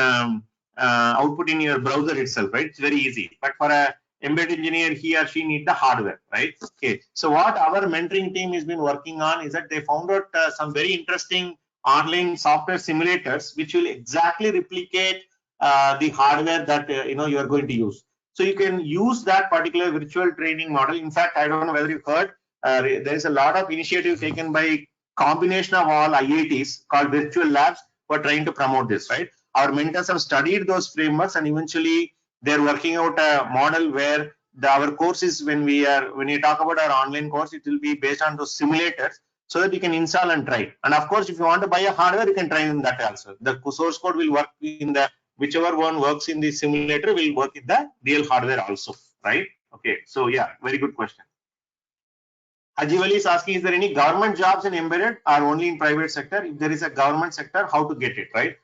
your browser itself, right? It's very easy. But for a embedded engineer, he or she need the hardware, right? Okay. So what our mentoring team has been working on is that they found out some very interesting online software simulators which will exactly replicate the hardware that you are going to use. So you can use that particular virtual training model. In fact, I don't know whether you've heard. There is a lot of initiative taken by combination of all IITs called virtual labs who are trying to promote this, right? Our mentors have studied those frameworks and eventually they're working out a model where our courses, when you talk about our online course, it will be based on those simulators so that you can install and try. And of course, if you want to buy a hardware, you can try in that also. The source code will work in the, whichever one works in the simulator will work in the real hardware also, right? Okay, so yeah, very good question. Ajivali is asking, is there any government jobs in embedded or only in private sector? If there is a government sector, how to get it, right?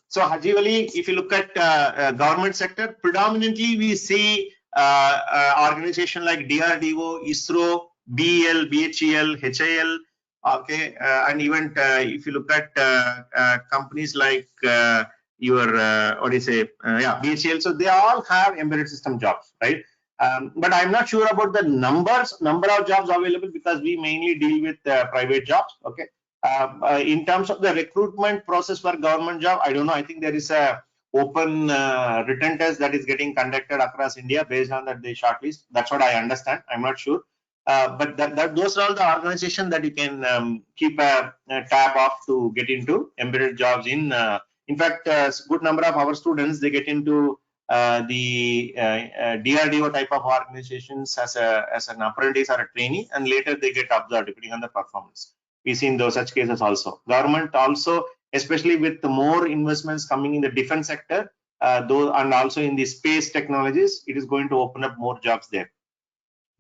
So Hajivali, if you look at government sector, predominantly we see organization like DRDO, ISRO, BEL, BHEL, HAL, okay, and even if you look at companies like BHEL, so they all have embedded system jobs, right? But I'm not sure about the number of jobs available because we mainly deal with private jobs. Okay. In terms of the recruitment process for government job, I don't know. I think there is a open written test that is getting conducted across India. Based on that, they shortlist. That's what I understand. I'm not sure. but those are all the organizations that you can keep a tab off to get into embedded jobs in. In fact, a good number of our students, they get into the DRDO type of organizations as an apprentice or a trainee, and later they get observed depending on the performance. We've seen those such cases also. Government also, especially with the more investments coming in the defense sector, those, and also in the space technologies, it is going to open up more jobs there.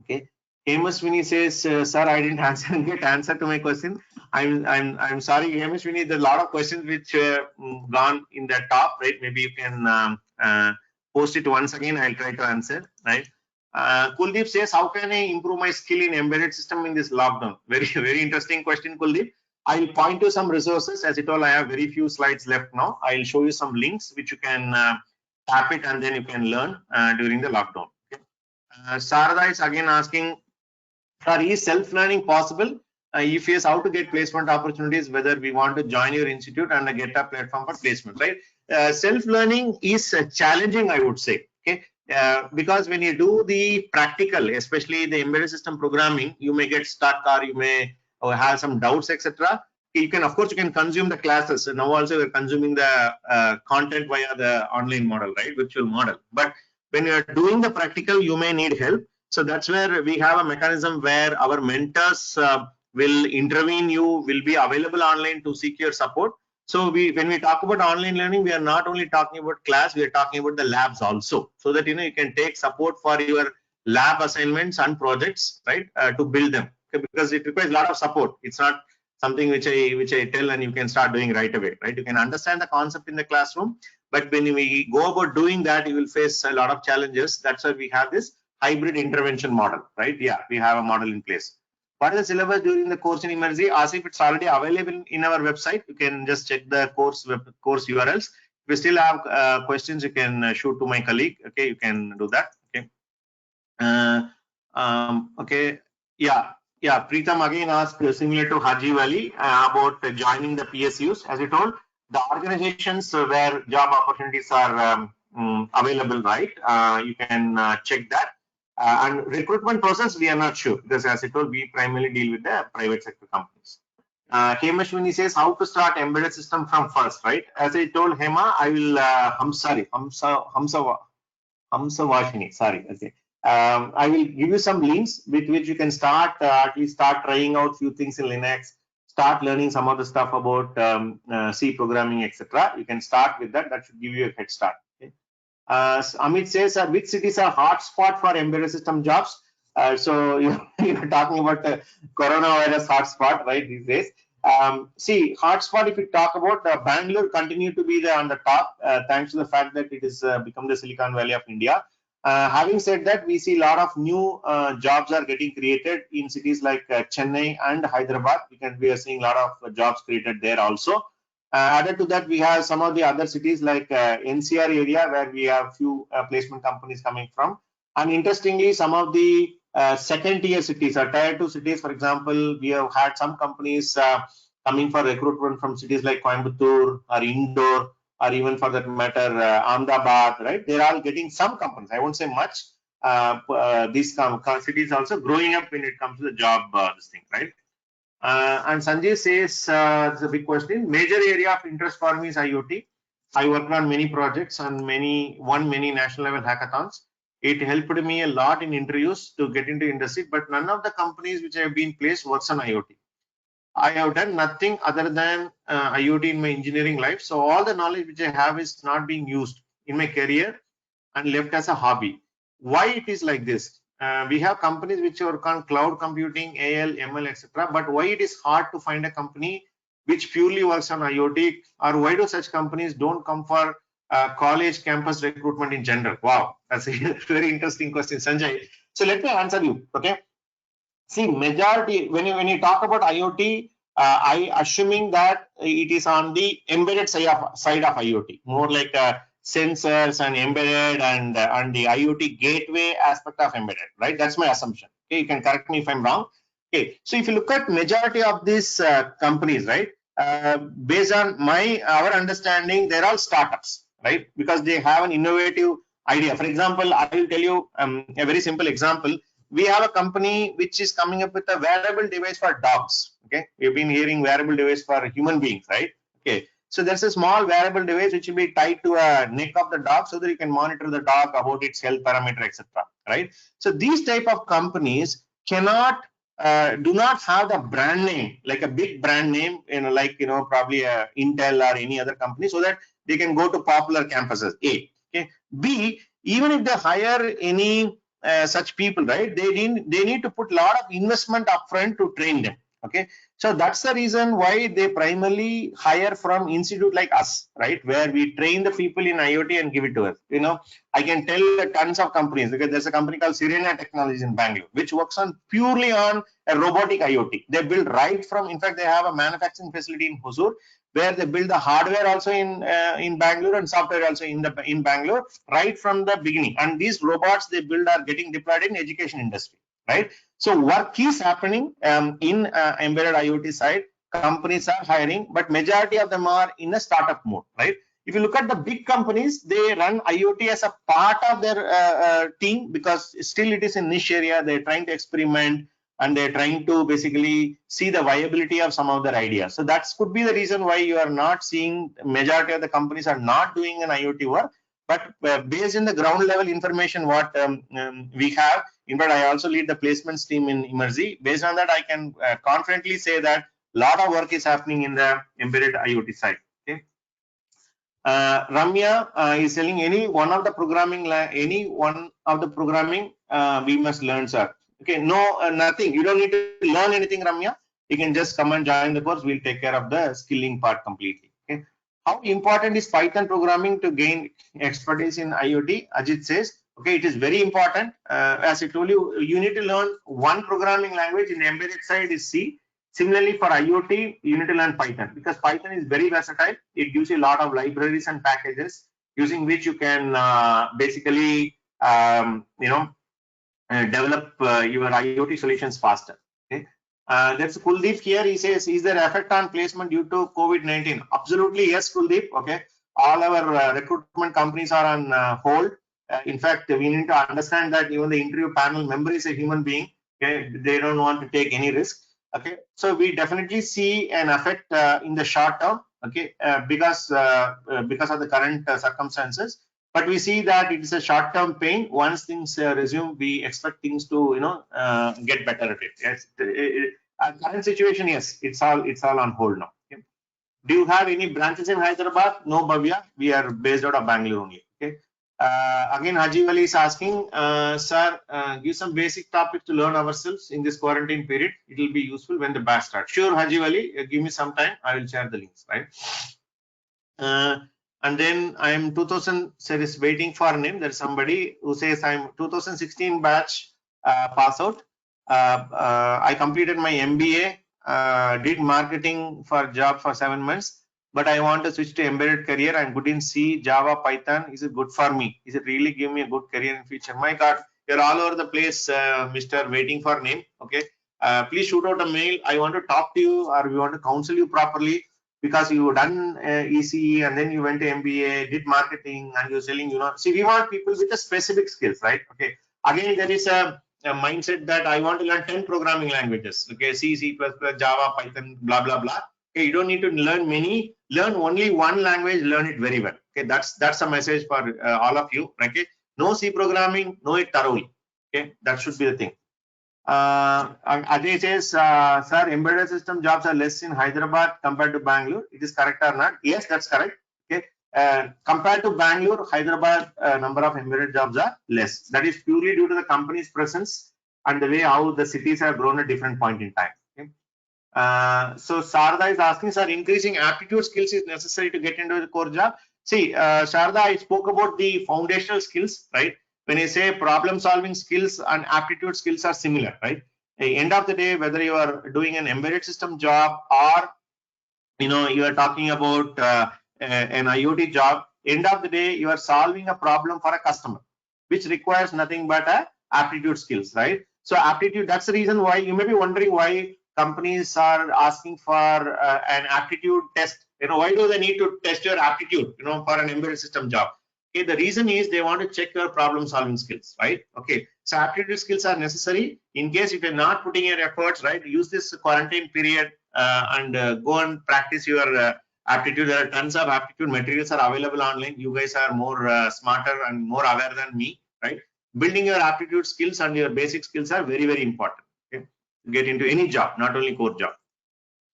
Okay. Hamish Winnie says, "Sir, I didn't get answer to my question. I'm sorry, Hamish Winnie. There are a lot of questions which gone in the top, right? Maybe you can post it once again. I'll try to answer, right? Kuldeep says, how can I improve my skill in embedded system in this lockdown? Very interesting question, Kuldeep. I'll point to some resources. As I told, I have very few slides left now. I'll show you some links which you can tap it and then you can learn during the lockdown. Okay? Sarada is again asking, sir, is self-learning possible? If yes, how to get placement opportunities, whether we want to join your institute and get a platform for placement, right? Self-learning is challenging, I would say, okay? Because when you do the practical, especially the embedded system programming, you may get stuck or you may have some doubts, etc. You can, of course, you can consume the classes. So now also we're consuming the content via the online model, right? Virtual model. But when you're doing the practical, you may need help. So that's where we have a mechanism where our mentors will intervene. You will be available online to seek your support. So when we talk about online learning, we are not only talking about class, we are talking about the labs also, so that you can take support for your lab assignments and projects, right, to build them, okay? Because it requires a lot of support. It's not something which I tell and you can start doing right away, right? You can understand the concept in the classroom, but when we go about doing that, you will face a lot of challenges. That's why we have this hybrid intervention model, right? Yeah, we have a model in place. What is the syllabus during the course in Emergy? As if it's already available in our website, you can just check the course URLs. If you still have questions, you can shoot to my colleague. Okay, you can do that. Okay. Okay. Yeah. Preetham again asked, similar to Haji Valley, about joining the PSUs. As you told, the organizations where job opportunities are available, right? You can check that. And recruitment process, we are not sure, because as I told, we primarily deal with the private sector companies. Hema Shwini says, how to start embedded system from first, right? As I told Hema, I will, Hamsa Vashini, sorry, okay. I will give you some links with which you can start, at least start trying out few things in Linux, start learning some of the stuff about C programming, etc. You can start with that. That should give you a head start. Amit says, which cities are hotspot for embedded system jobs? So you're talking about the coronavirus hotspot, right, these days. See, hotspot, if you talk about Bangalore, continue to be on the top, thanks to the fact that it has become the Silicon Valley of India. Having said that, we see a lot of new jobs are getting created in cities like Chennai and Hyderabad. We are seeing a lot of jobs created there also. Added to that, we have some of the other cities like NCR area, where we have few placement companies coming from. And interestingly, some of the second tier cities or tier 2 cities, for example, we have had some companies coming for recruitment from cities like Coimbatore or Indore, or even for that matter, Ahmedabad, right? They're all getting some companies. I won't say much. These cities also growing up when it comes to the job, this thing, right? And Sanjay says, it's a big question. Major area of interest for me is IoT. I worked on many projects and won many national level hackathons. It helped me a lot in interviews to get into industry, but none of the companies which I have been placed works on IoT. I have done nothing other than IoT in my engineering life. So all the knowledge which I have is not being used in my career and left as a hobby. Why it is like this? We have companies which work on cloud computing, AL, ML, etc. But why it is hard to find a company which purely works on IoT, or why do such companies don't come for college campus recruitment in general? Wow, that's a very interesting question, Sanjay. So let me answer you. Okay. See, majority when you talk about IoT, I assuming that it is on the embedded side of IoT, more like sensors and embedded and the IoT gateway aspect of embedded, right? That's my assumption. Okay, you can correct me if I'm wrong. Okay, so if you look at majority of these companies, right, based on our understanding, they're all startups, right? Because they have an innovative idea. For example, I will tell you a very simple example. we have a company which is coming up with a wearable device for dogs. Okay, we've been hearing wearable device for human beings, right? Okay, so there's a small wearable device which will be tied to a neck of the dog so that you can monitor the dog about its health parameter, etc. Right? So these type of companies cannot do not have the brand name, like a big brand name, like probably a Intel or any other company, so that they can go to popular campuses. A. Okay. B. Even if they hire any such people, right? They need to put a lot of investment upfront to train them. Okay, so that's the reason why they primarily hire from institute like us, right, where we train the people in IoT and give it to us. I can tell tons of companies, because there's a company called Sirena Technologies in Bangalore, which works on purely on a robotic IoT. They build right from, in fact, they have a manufacturing facility in Hosur, where they build the hardware also in Bangalore and software also in Bangalore right from the beginning. And these robots they build are getting deployed in education industry, right? So work is happening in embedded IoT side. Companies are hiring, but majority of them are in a startup mode, right? If you look at the big companies, they run IoT as a part of their team, because still it is a niche area. They're trying to experiment and they're trying to basically see the viability of some of their ideas. So that could be the reason why you are not seeing majority of the companies are not doing an IoT work. But based on the ground level information what we have, in fact, I also lead the placements team in Emerzi. Based on that, I can confidently say that a lot of work is happening in the embedded IoT side. Okay. Ramya is telling any one of the programming we must learn, sir. Okay, no, nothing. You don't need to learn anything, Ramya. You can just come and join the course. We'll take care of the skilling part completely. Okay. How important is Python programming to gain expertise in IoT? Ajit says, okay, it is very important. As I told you, you need to learn one programming language. In the embedded side is C. Similarly, for IoT, you need to learn Python, because Python is very versatile. It gives you a lot of libraries and packages using which you can basically, develop your IoT solutions faster. Okay. That's Kuldeep here. He says, is there effect on placement due to COVID-19? Absolutely, yes, Kuldeep. Okay. All our recruitment companies are on hold. In fact, we need to understand that even the interview panel member is a human being. Okay. They don't want to take any risk. Okay. So we definitely see an effect in the short term. Okay. Because of the current circumstances. But we see that it is a short-term pain. Once things resume, we expect things to get better at it. Yes, current situation, yes, it's all on hold now. Okay. Do you have any branches in Hyderabad? No, Bhavya. We are based out of Bangalore only. Okay. Again, Haji Ali is asking, sir, give some basic topics to learn ourselves in this quarantine period. It will be useful when the batch starts. Sure, Haji Ali, give me some time. I will share the links. Right. And then I am 2000 series waiting for a name. There's somebody who says I'm 2016 batch pass out. I completed my MBA, did marketing for job for 7 months, but I want to switch to embedded career. I'm good in C, Java, Python. Is it good for me? Is it really give me a good career in future? My God, you're all over the place, Mr. Waiting for name. Okay, please shoot out a mail. I want to talk to you, or we want to counsel you properly. Because you done ECE and then you went to MBA, did marketing, and you're selling, see, we want people with the specific skills, right? Okay. Again, there is a mindset that I want to learn 10 programming languages. Okay, C, C++, Java, Python, blah, blah, blah. Okay, you don't need to learn many. Learn only one language, learn it very well. Okay, that's a message for all of you. Okay, know C programming, know it thoroughly. Okay, that should be the thing. Ajay says, sir, embedded system jobs are less in Hyderabad compared to Bangalore. It is correct or not? Yes, that's correct. Okay. Compared to Bangalore, Hyderabad number of embedded jobs are less. That is purely due to the company's presence and the way how the cities have grown at different point in time. Okay. So Sharda is asking, sir, increasing aptitude skills is necessary to get into the core job. See, Sharda, I spoke about the foundational skills, right? When you say problem solving skills and aptitude skills are similar, right? At the end of the day, whether you are doing an embedded system job or you are talking about an IoT job, end of the day you are solving a problem for a customer, which requires nothing but aptitude skills, right? So aptitude, that's the reason why you may be wondering why companies are asking for an aptitude test. Why do they need to test your aptitude for an embedded system job? Okay, the reason is they want to check your problem solving skills, right? Okay, so aptitude skills are necessary. In case if you're not putting your efforts, right, use this quarantine period and go and practice your aptitude. There are tons of aptitude materials are available online. You guys are more smarter and more aware than me, right? Building your aptitude skills and your basic skills are very, very important. Okay, to get into any job, not only core job.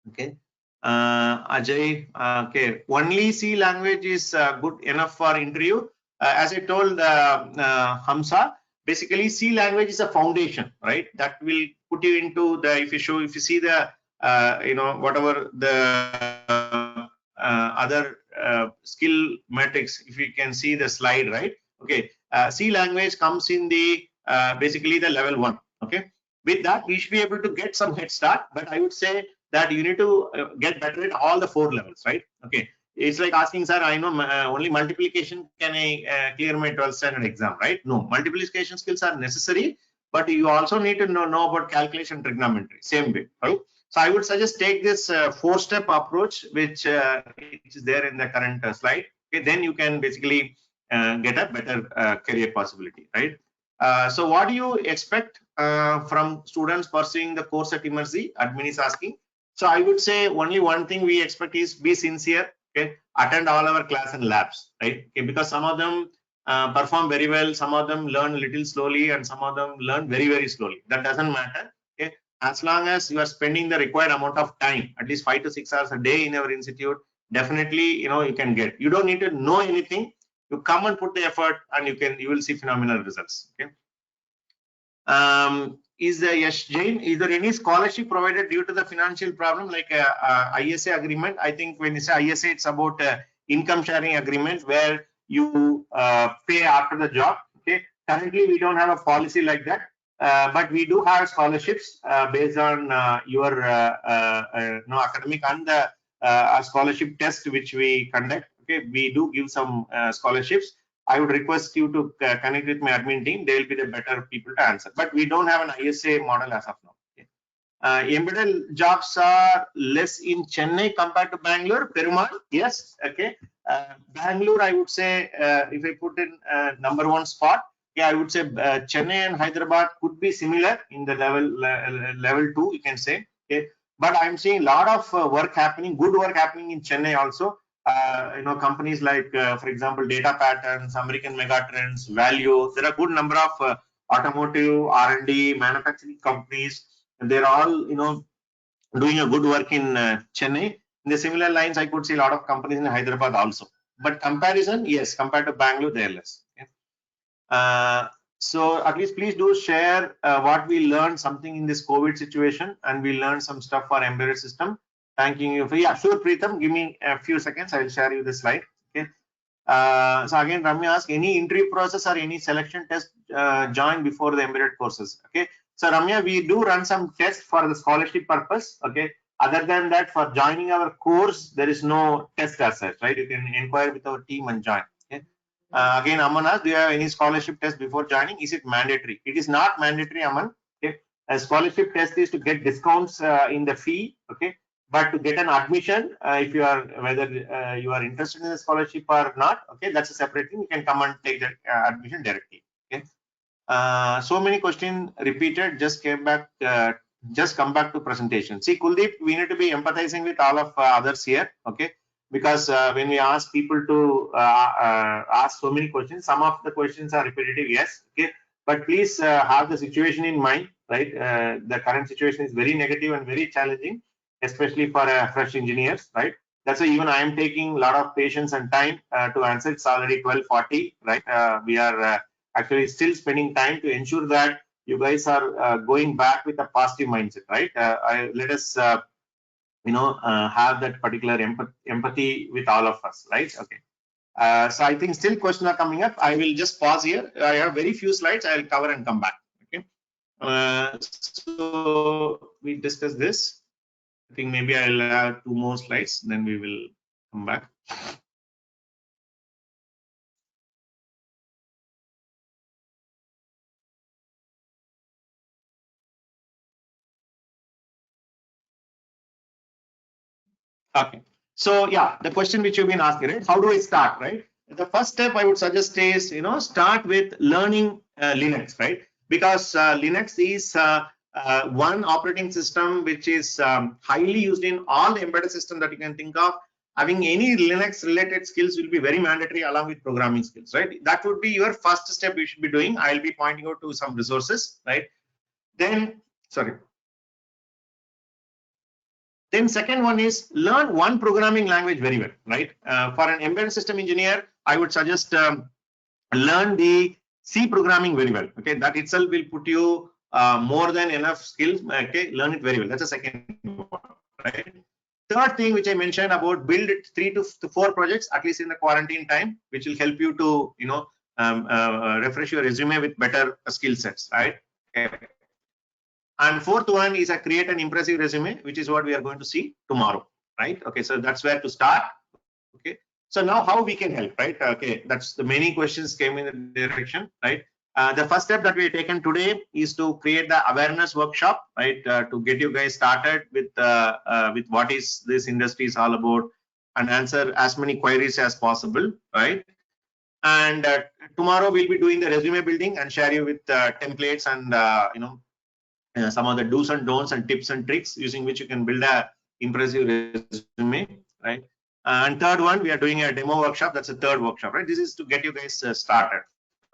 Okay. Ajay, okay, only C language is good enough for interview. As I told Hamza, basically C language is a foundation, right? That will put you into the, if you see the, whatever the other skill metrics, if you can see the slide, right? Okay, C language comes in the, basically the level 1, okay? With that, we should be able to get some head start, but I would say that you need to get better at all the 4 levels, right? Okay, it's like asking, sir, I know only multiplication, can I clear my 12th standard exam, right? No, multiplication skills are necessary, but you also need to know about calculation, trigonometry, same way, right? So I would suggest take this 4-step approach, which is there in the current slide. Okay, then you can basically get a better career possibility, right? So what do you expect from students pursuing the course at Immersi? Admin is asking. So I would say only one thing we expect is be sincere, okay? Attend all our class and labs, right? Okay, because some of them perform very well, some of them learn a little slowly, and some of them learn very, very slowly. That doesn't matter, okay? As long as you are spending the required amount of time, at least 5 to 6 hours a day in our institute, definitely, you can get. You don't need to know anything. You come and put the effort, and you will see phenomenal results, okay? Is the Yash Jain, is there any scholarship provided due to the financial problem like ISA agreement? I think when you say ISA, it's about income sharing agreement where you pay after the job. Okay, currently we don't have a policy like that, but we do have scholarships based on your academic and the scholarship test which we conduct. Okay, we do give some scholarships. I would request you to connect with my admin team. They will be the better people to answer. But we don't have an ISA model as of now. Okay. Embedded jobs are less in Chennai compared to Bangalore. Perumal, yes. Okay. Bangalore, I would say, if I put in number 1 spot, yeah, I would say Chennai and Hyderabad could be similar in the level 2, you can say. Okay. But I'm seeing a lot of work happening, good work happening in Chennai also. Companies like, for example, Data Patterns, American Megatrends, Value. There are good number of automotive, R&D, manufacturing companies. And they're all, doing a good work in Chennai. In the similar lines, I could see a lot of companies in Hyderabad also. But comparison, yes, compared to Bangalore, they're less. Okay? So at least please do share what we learned something in this COVID situation, and we learned some stuff for embedded system. Thanking you for, yeah, sure, Preetham, give me a few seconds. I will share you the slide. Okay. So again, Ramya asked, any interview process or any selection test joined before the embedded courses? Okay. So Ramya, we do run some tests for the scholarship purpose. Okay. Other than that, for joining our course, there is no test as such, right? You can inquire with our team and join. Okay. Again, Aman asked, do you have any scholarship test before joining? Is it mandatory? It is not mandatory, Aman. Okay. A scholarship test is to get discounts in the fee. Okay. But to get an admission, if you are, whether you are interested in the scholarship or not, okay, that's a separate thing. You can come and take that admission directly. Okay. So many questions repeated. Just come back to presentation. See, Kuldeep, we need to be empathizing with all of others here. Okay, because when we ask people to ask so many questions, some of the questions are repetitive. Yes. Okay, but please have the situation in mind. Right, the current situation is very negative and very challenging, especially for fresh engineers, right? That's why even I am taking a lot of patience and time to answer. It's already 12:40, right? We are actually still spending time to ensure that you guys are going back with a positive mindset, right? Let us, have that particular empathy with all of us, right? Okay. So I think still questions are coming up. I will just pause here. I have very few slides. I will cover and come back. Okay. So we discuss this. I think maybe I'll have 2 more slides, then we will come back. Okay. So yeah, the question which you've been asking, right? How do I start, right? the first step I would suggest is, start with learning Linux, right? Because Linux is one operating system which is highly used in all the embedded system that you can think of. Having any Linux related skills will be very mandatory along with programming skills, right? That would be your first step you should be doing. I'll be pointing out to some resources, right? Then second one is learn one programming language very well, right? For an embedded system engineer, I would suggest learn the C programming very well. Okay, that itself will put you more than enough skills. Okay, learn it very well. That's the second one, right? Third thing which I mentioned about build 3 to 4 projects at least in the quarantine time, which will help you to refresh your resume with better skill sets, right? Okay. And fourth one is create an impressive resume, which is what we are going to see tomorrow, right? Okay, so that's where to start. Okay, so now how we can help, right? Okay, that's the many questions came in the direction, right? The first step that we have taken today is to create the awareness workshop, right? To get you guys started with what is this industry is all about, and answer as many queries as possible, right? And tomorrow we'll be doing the resume building and share you with templates and some of the do's and don'ts and tips and tricks using which you can build a impressive resume, right? And third one, we are doing a demo workshop. That's the third workshop, right? This is to get you guys started,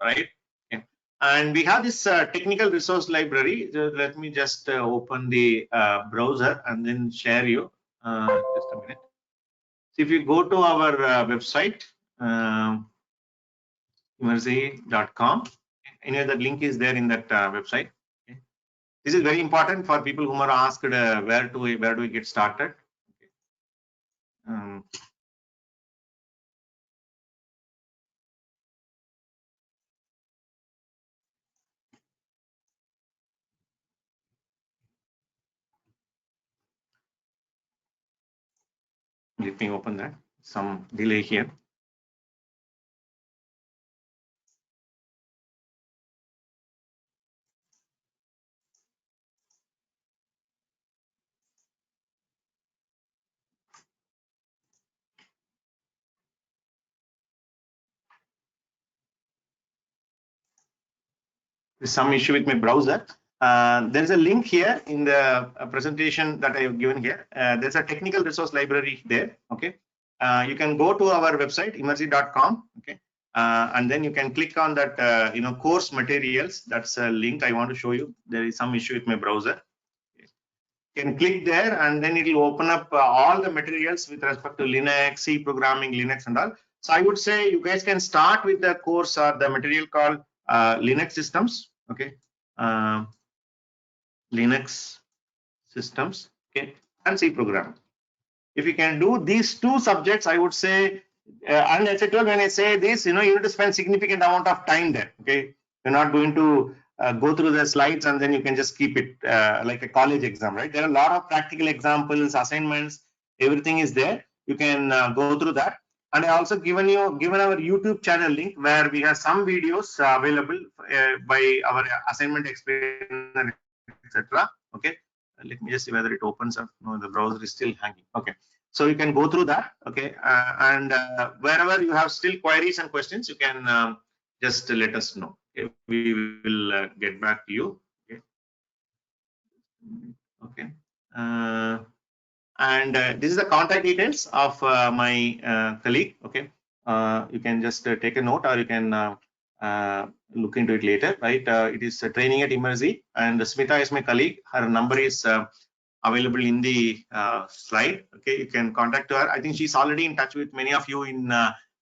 right? Okay. And we have this technical resource library. Let me just open the browser and then share you. Just a minute. So if you go to our website, Immerzi.com, anyway, the link is there in that website. This is very important for people who are asked where do we get started. Okay. Let me open that. Some delay here. There's some issue with my browser. There's a link here in the presentation that I have given here. There's a technical resource library there. Okay, you can go to our website immerzi.com. Okay, and then you can click on that course materials. That's a link I want to show you. There is some issue with my browser. You can click there and then it will open up all the materials with respect to Linux, C programming, Linux and all. So I would say you guys can start with the course or the material called Linux systems. Okay, Linux systems, okay, and C programming. If you can do these two subjects, I would say, and etc. When I say this, you need to spend significant amount of time there. Okay, you're not going to go through the slides and then you can just keep it like a college exam, right? There are a lot of practical examples, assignments, everything is there. You can go through that. And I also given our YouTube channel link where we have some videos available by our assignment explainer, etc. Okay, let me just see whether it opens up. No, the browser is still hanging. Okay, so you can go through that. Okay, and wherever you have still queries and questions, you can just let us know. Okay, we will get back to you. Okay, okay. And this is the contact details of my colleague. Okay, you can just take a note or you can look into it later, right? It is training at Immerzi, and Smita is my colleague. Her number is available in the slide. Okay, you can contact her. I think she's already in touch with many of you in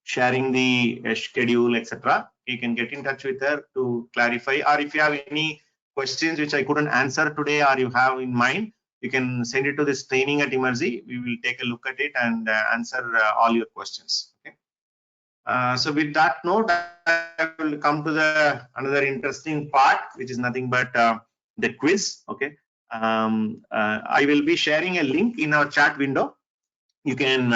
sharing the schedule, etc. You can get in touch with her to clarify, or if you have any questions which I couldn't answer today or you have in mind, you can send it to this training at Immerzi. We will take a look at it and answer all your questions. Okay. So with that note, I will come to another interesting part, which is nothing but the quiz. Okay. I will be sharing a link in our chat window. You can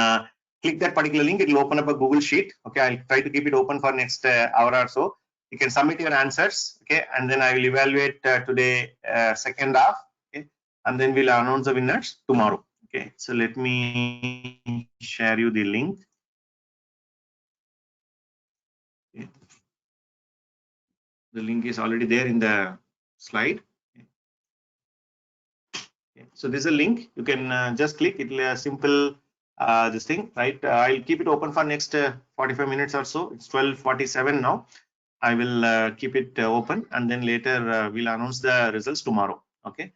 click that particular link. It will open up a Google Sheet. Okay. I'll try to keep it open for next hour or so. You can submit your answers. Okay. And then I will evaluate today second half. Okay. And then we'll announce the winners tomorrow. Okay. So let me share you the link. The link is already there in the slide. Okay. So this is a link. You can just click. It will simple this thing, right? I'll keep it open for next 45 minutes or so. It's 12:47 now. I will keep it open, and then later we'll announce the results tomorrow. Okay.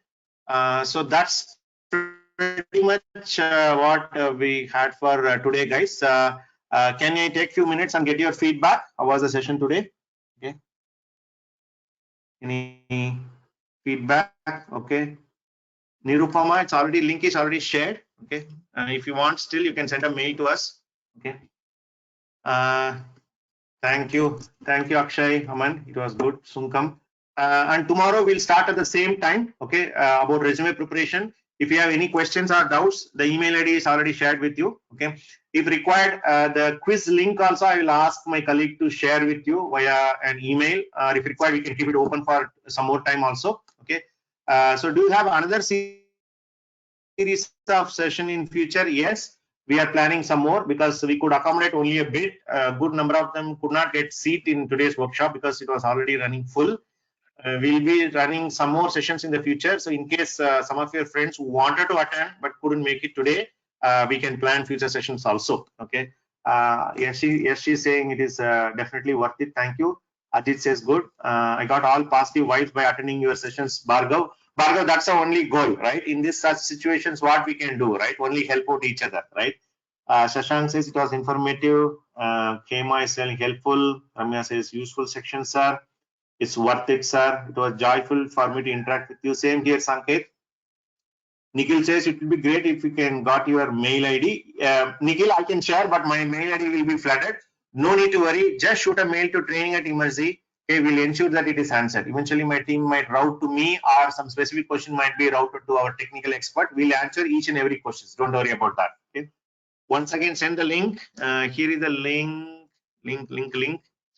So that's pretty much what we had for today, guys. Can I take a few minutes and get your feedback? How was the session today? Okay. Any feedback? Okay. Nirupama, it's already link is already shared. Okay. If you want, still you can send a mail to us. Okay. Thank you, Akshay, Aman. It was good. Sunkam. And tomorrow we'll start at the same time. Okay. About resume preparation. If you have any questions or doubts, the email ID is already shared with you. Okay. If required, the quiz link also I will ask my colleague to share with you via an email. If required, we can keep it open for some more time also. Okay. So do you have another series of session in future? Yes, we are planning some more because we could accommodate only a bit. A good number of them could not get seat in today's workshop because it was already running full. We'll be running some more sessions in the future. So in case some of your friends who wanted to attend but couldn't make it today, we can plan future sessions also. Okay. Yes, she's saying it is definitely worth it. Thank you. Ajit says good. I got all positive vibes by attending your sessions, Bhargav. Bhargav, that's the only goal, right? In this such situations, what we can do, right? Only help out each other, right? Shashank says it was informative. Kema is saying helpful. Ramya says useful section, sir. It's worth it, sir. It was joyful for me to interact with you. Same here, Sanket. Nikhil says it will be great if you can got your mail ID. Nikhil, I can share, but my mail ID will be flooded. No need to worry. Just shoot a mail to training@emergy. Okay, we'll ensure that it is answered. Eventually, my team might route to me, or some specific question might be routed to our technical expert. We'll answer each and every question. Don't worry about that. Okay. Once again, send the link. Here is the link.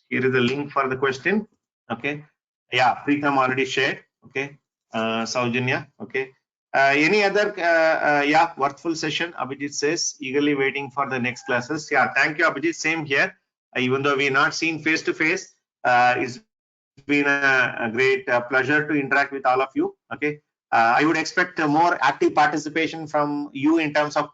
Here is the link for the question. Okay. Yeah, Preetham already shared. Okay. Saujanya. Okay. Any other yeah, worthful session? Abhijit says eagerly waiting for the next classes. Yeah, thank you, Abhijit. Same here. Even though we're not seen face to face, it's been a great pleasure to interact with all of you. Okay. I would expect more active participation from you in terms of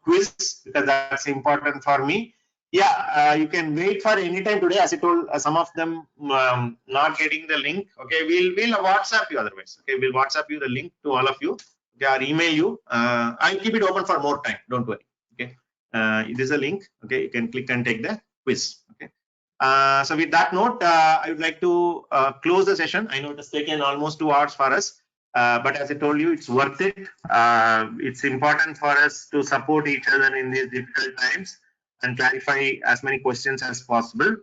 quiz because that's important for me. Yeah, you can wait for any time today. As I told, some of them not getting the link. Okay, we'll WhatsApp you otherwise. Okay, we'll WhatsApp you the link to all of you. Okay, or email you. I'll keep it open for more time. Don't worry. Okay, it is a link. Okay, you can click and take the quiz. Okay. So with that note, I would like to close the session. I know it has taken almost 2 hours for us. But as I told you, it's worth it. It's important for us to support each other in these difficult times and clarify as many questions as possible.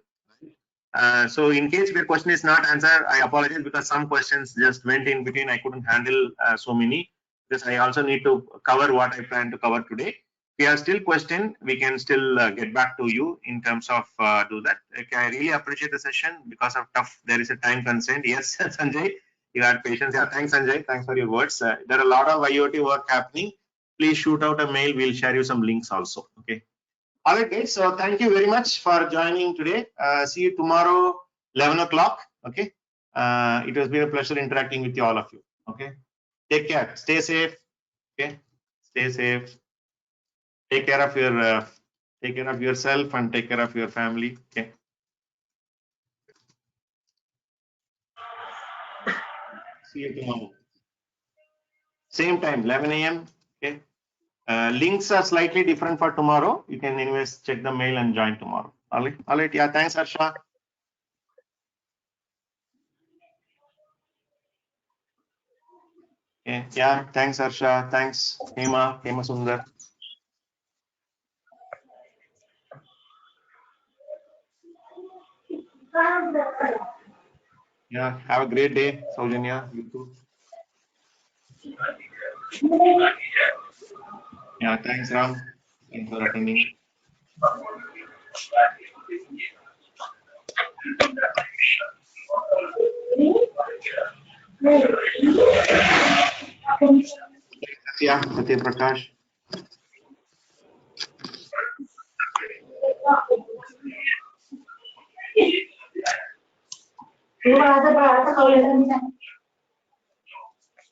So in case your question is not answered, I apologize because some questions just went in between. I couldn't handle so many because I also need to cover what I plan to cover today. If you have still question, we can still get back to you in terms of do that. Okay, I really appreciate the session because of tough. There is a time constraint. Yes, Sanjay. You had patience. Yeah, thanks, Sanjay. Thanks for your words. There are a lot of IoT work happening. Please shoot out a mail. We'll share you some links also. Okay. All right, guys. So thank you very much for joining today. See you tomorrow, 11 o'clock. Okay. It has been a pleasure interacting with you, all of you. Okay. Take care. Stay safe. Okay. Stay safe. Take care of your. Take care of yourself and take care of your family. Okay. See you tomorrow. Same time, 11 a.m. Okay. Links are slightly different for tomorrow. You can anyways check the mail and join tomorrow. All right. All right. Yeah. Thanks, Harsha. Okay. Yeah. Thanks, Harsha. Thanks, Hema Sundar. Yeah. Have a great day, Saujanya. You too. Yeah. Thanks, Ram. Thanks for attending. Yeah. Satya Prakash. Terima kasih Pak.